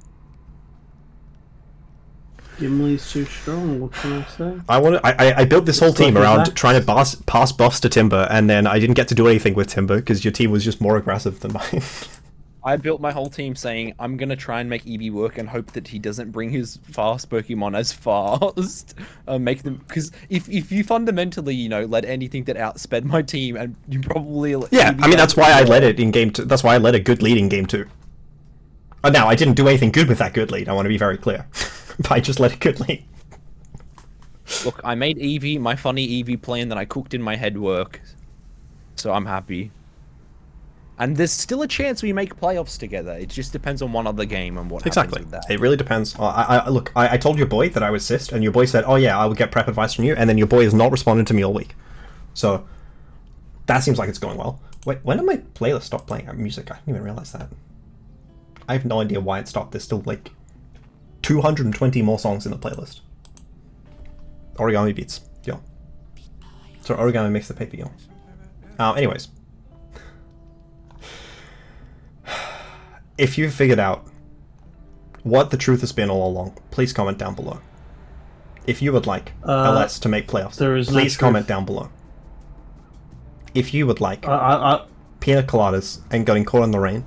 Gimli's too strong. What can I say? I built this whole It's team like around that. trying to pass buffs to Timber, and then I didn't get to do anything with Timber because your team was just more aggressive than mine. I built my whole team saying I'm gonna try and make Eevee work and hope that he doesn't bring his fast Pokemon as fast. Make them, because if you fundamentally let anything that outsped my team, and you probably Yeah, I mean that's why I led it in game 2. That's why I led a good lead in game 2. Now I didn't do anything good with that good lead. I want to be very clear, but I just led a good lead. Look, I made Eevee, my funny Eevee plan that I cooked in my head work, so I'm happy. And there's still a chance we make playoffs together. It just depends on one other game and what Exactly. happens with that. It really depends. Look, I told your boy that I was cyst, and your boy said, "Oh yeah, I will get prep advice from you," and then your boy has not responded to me all week. So that seems like it's going well. Wait, when did my playlist stop playing music? I didn't even realize that. I have no idea why it stopped. There's still like 220 more songs in the playlist. Origami beats, yo. So Origami makes the paper, yo. Anyways. If you've figured out what the truth has been all along, please comment down below. If you would like LS to make playoffs, there is no please truth. comment down below. If you would like I pina coladas and getting caught in the rain,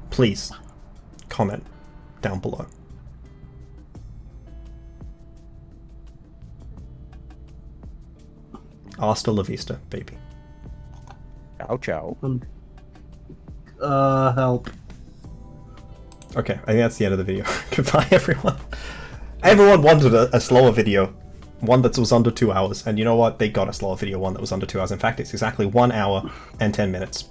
please comment down below. Hasta la vista, baby. Ciao, ciao. Help. Okay, I think that's the end of the video. Goodbye, everyone. Everyone wanted a slower video, one that was under 2 hours, and you know what? They got a slower video, one that was under 2 hours. In fact, it's exactly 1 hour and 10 minutes.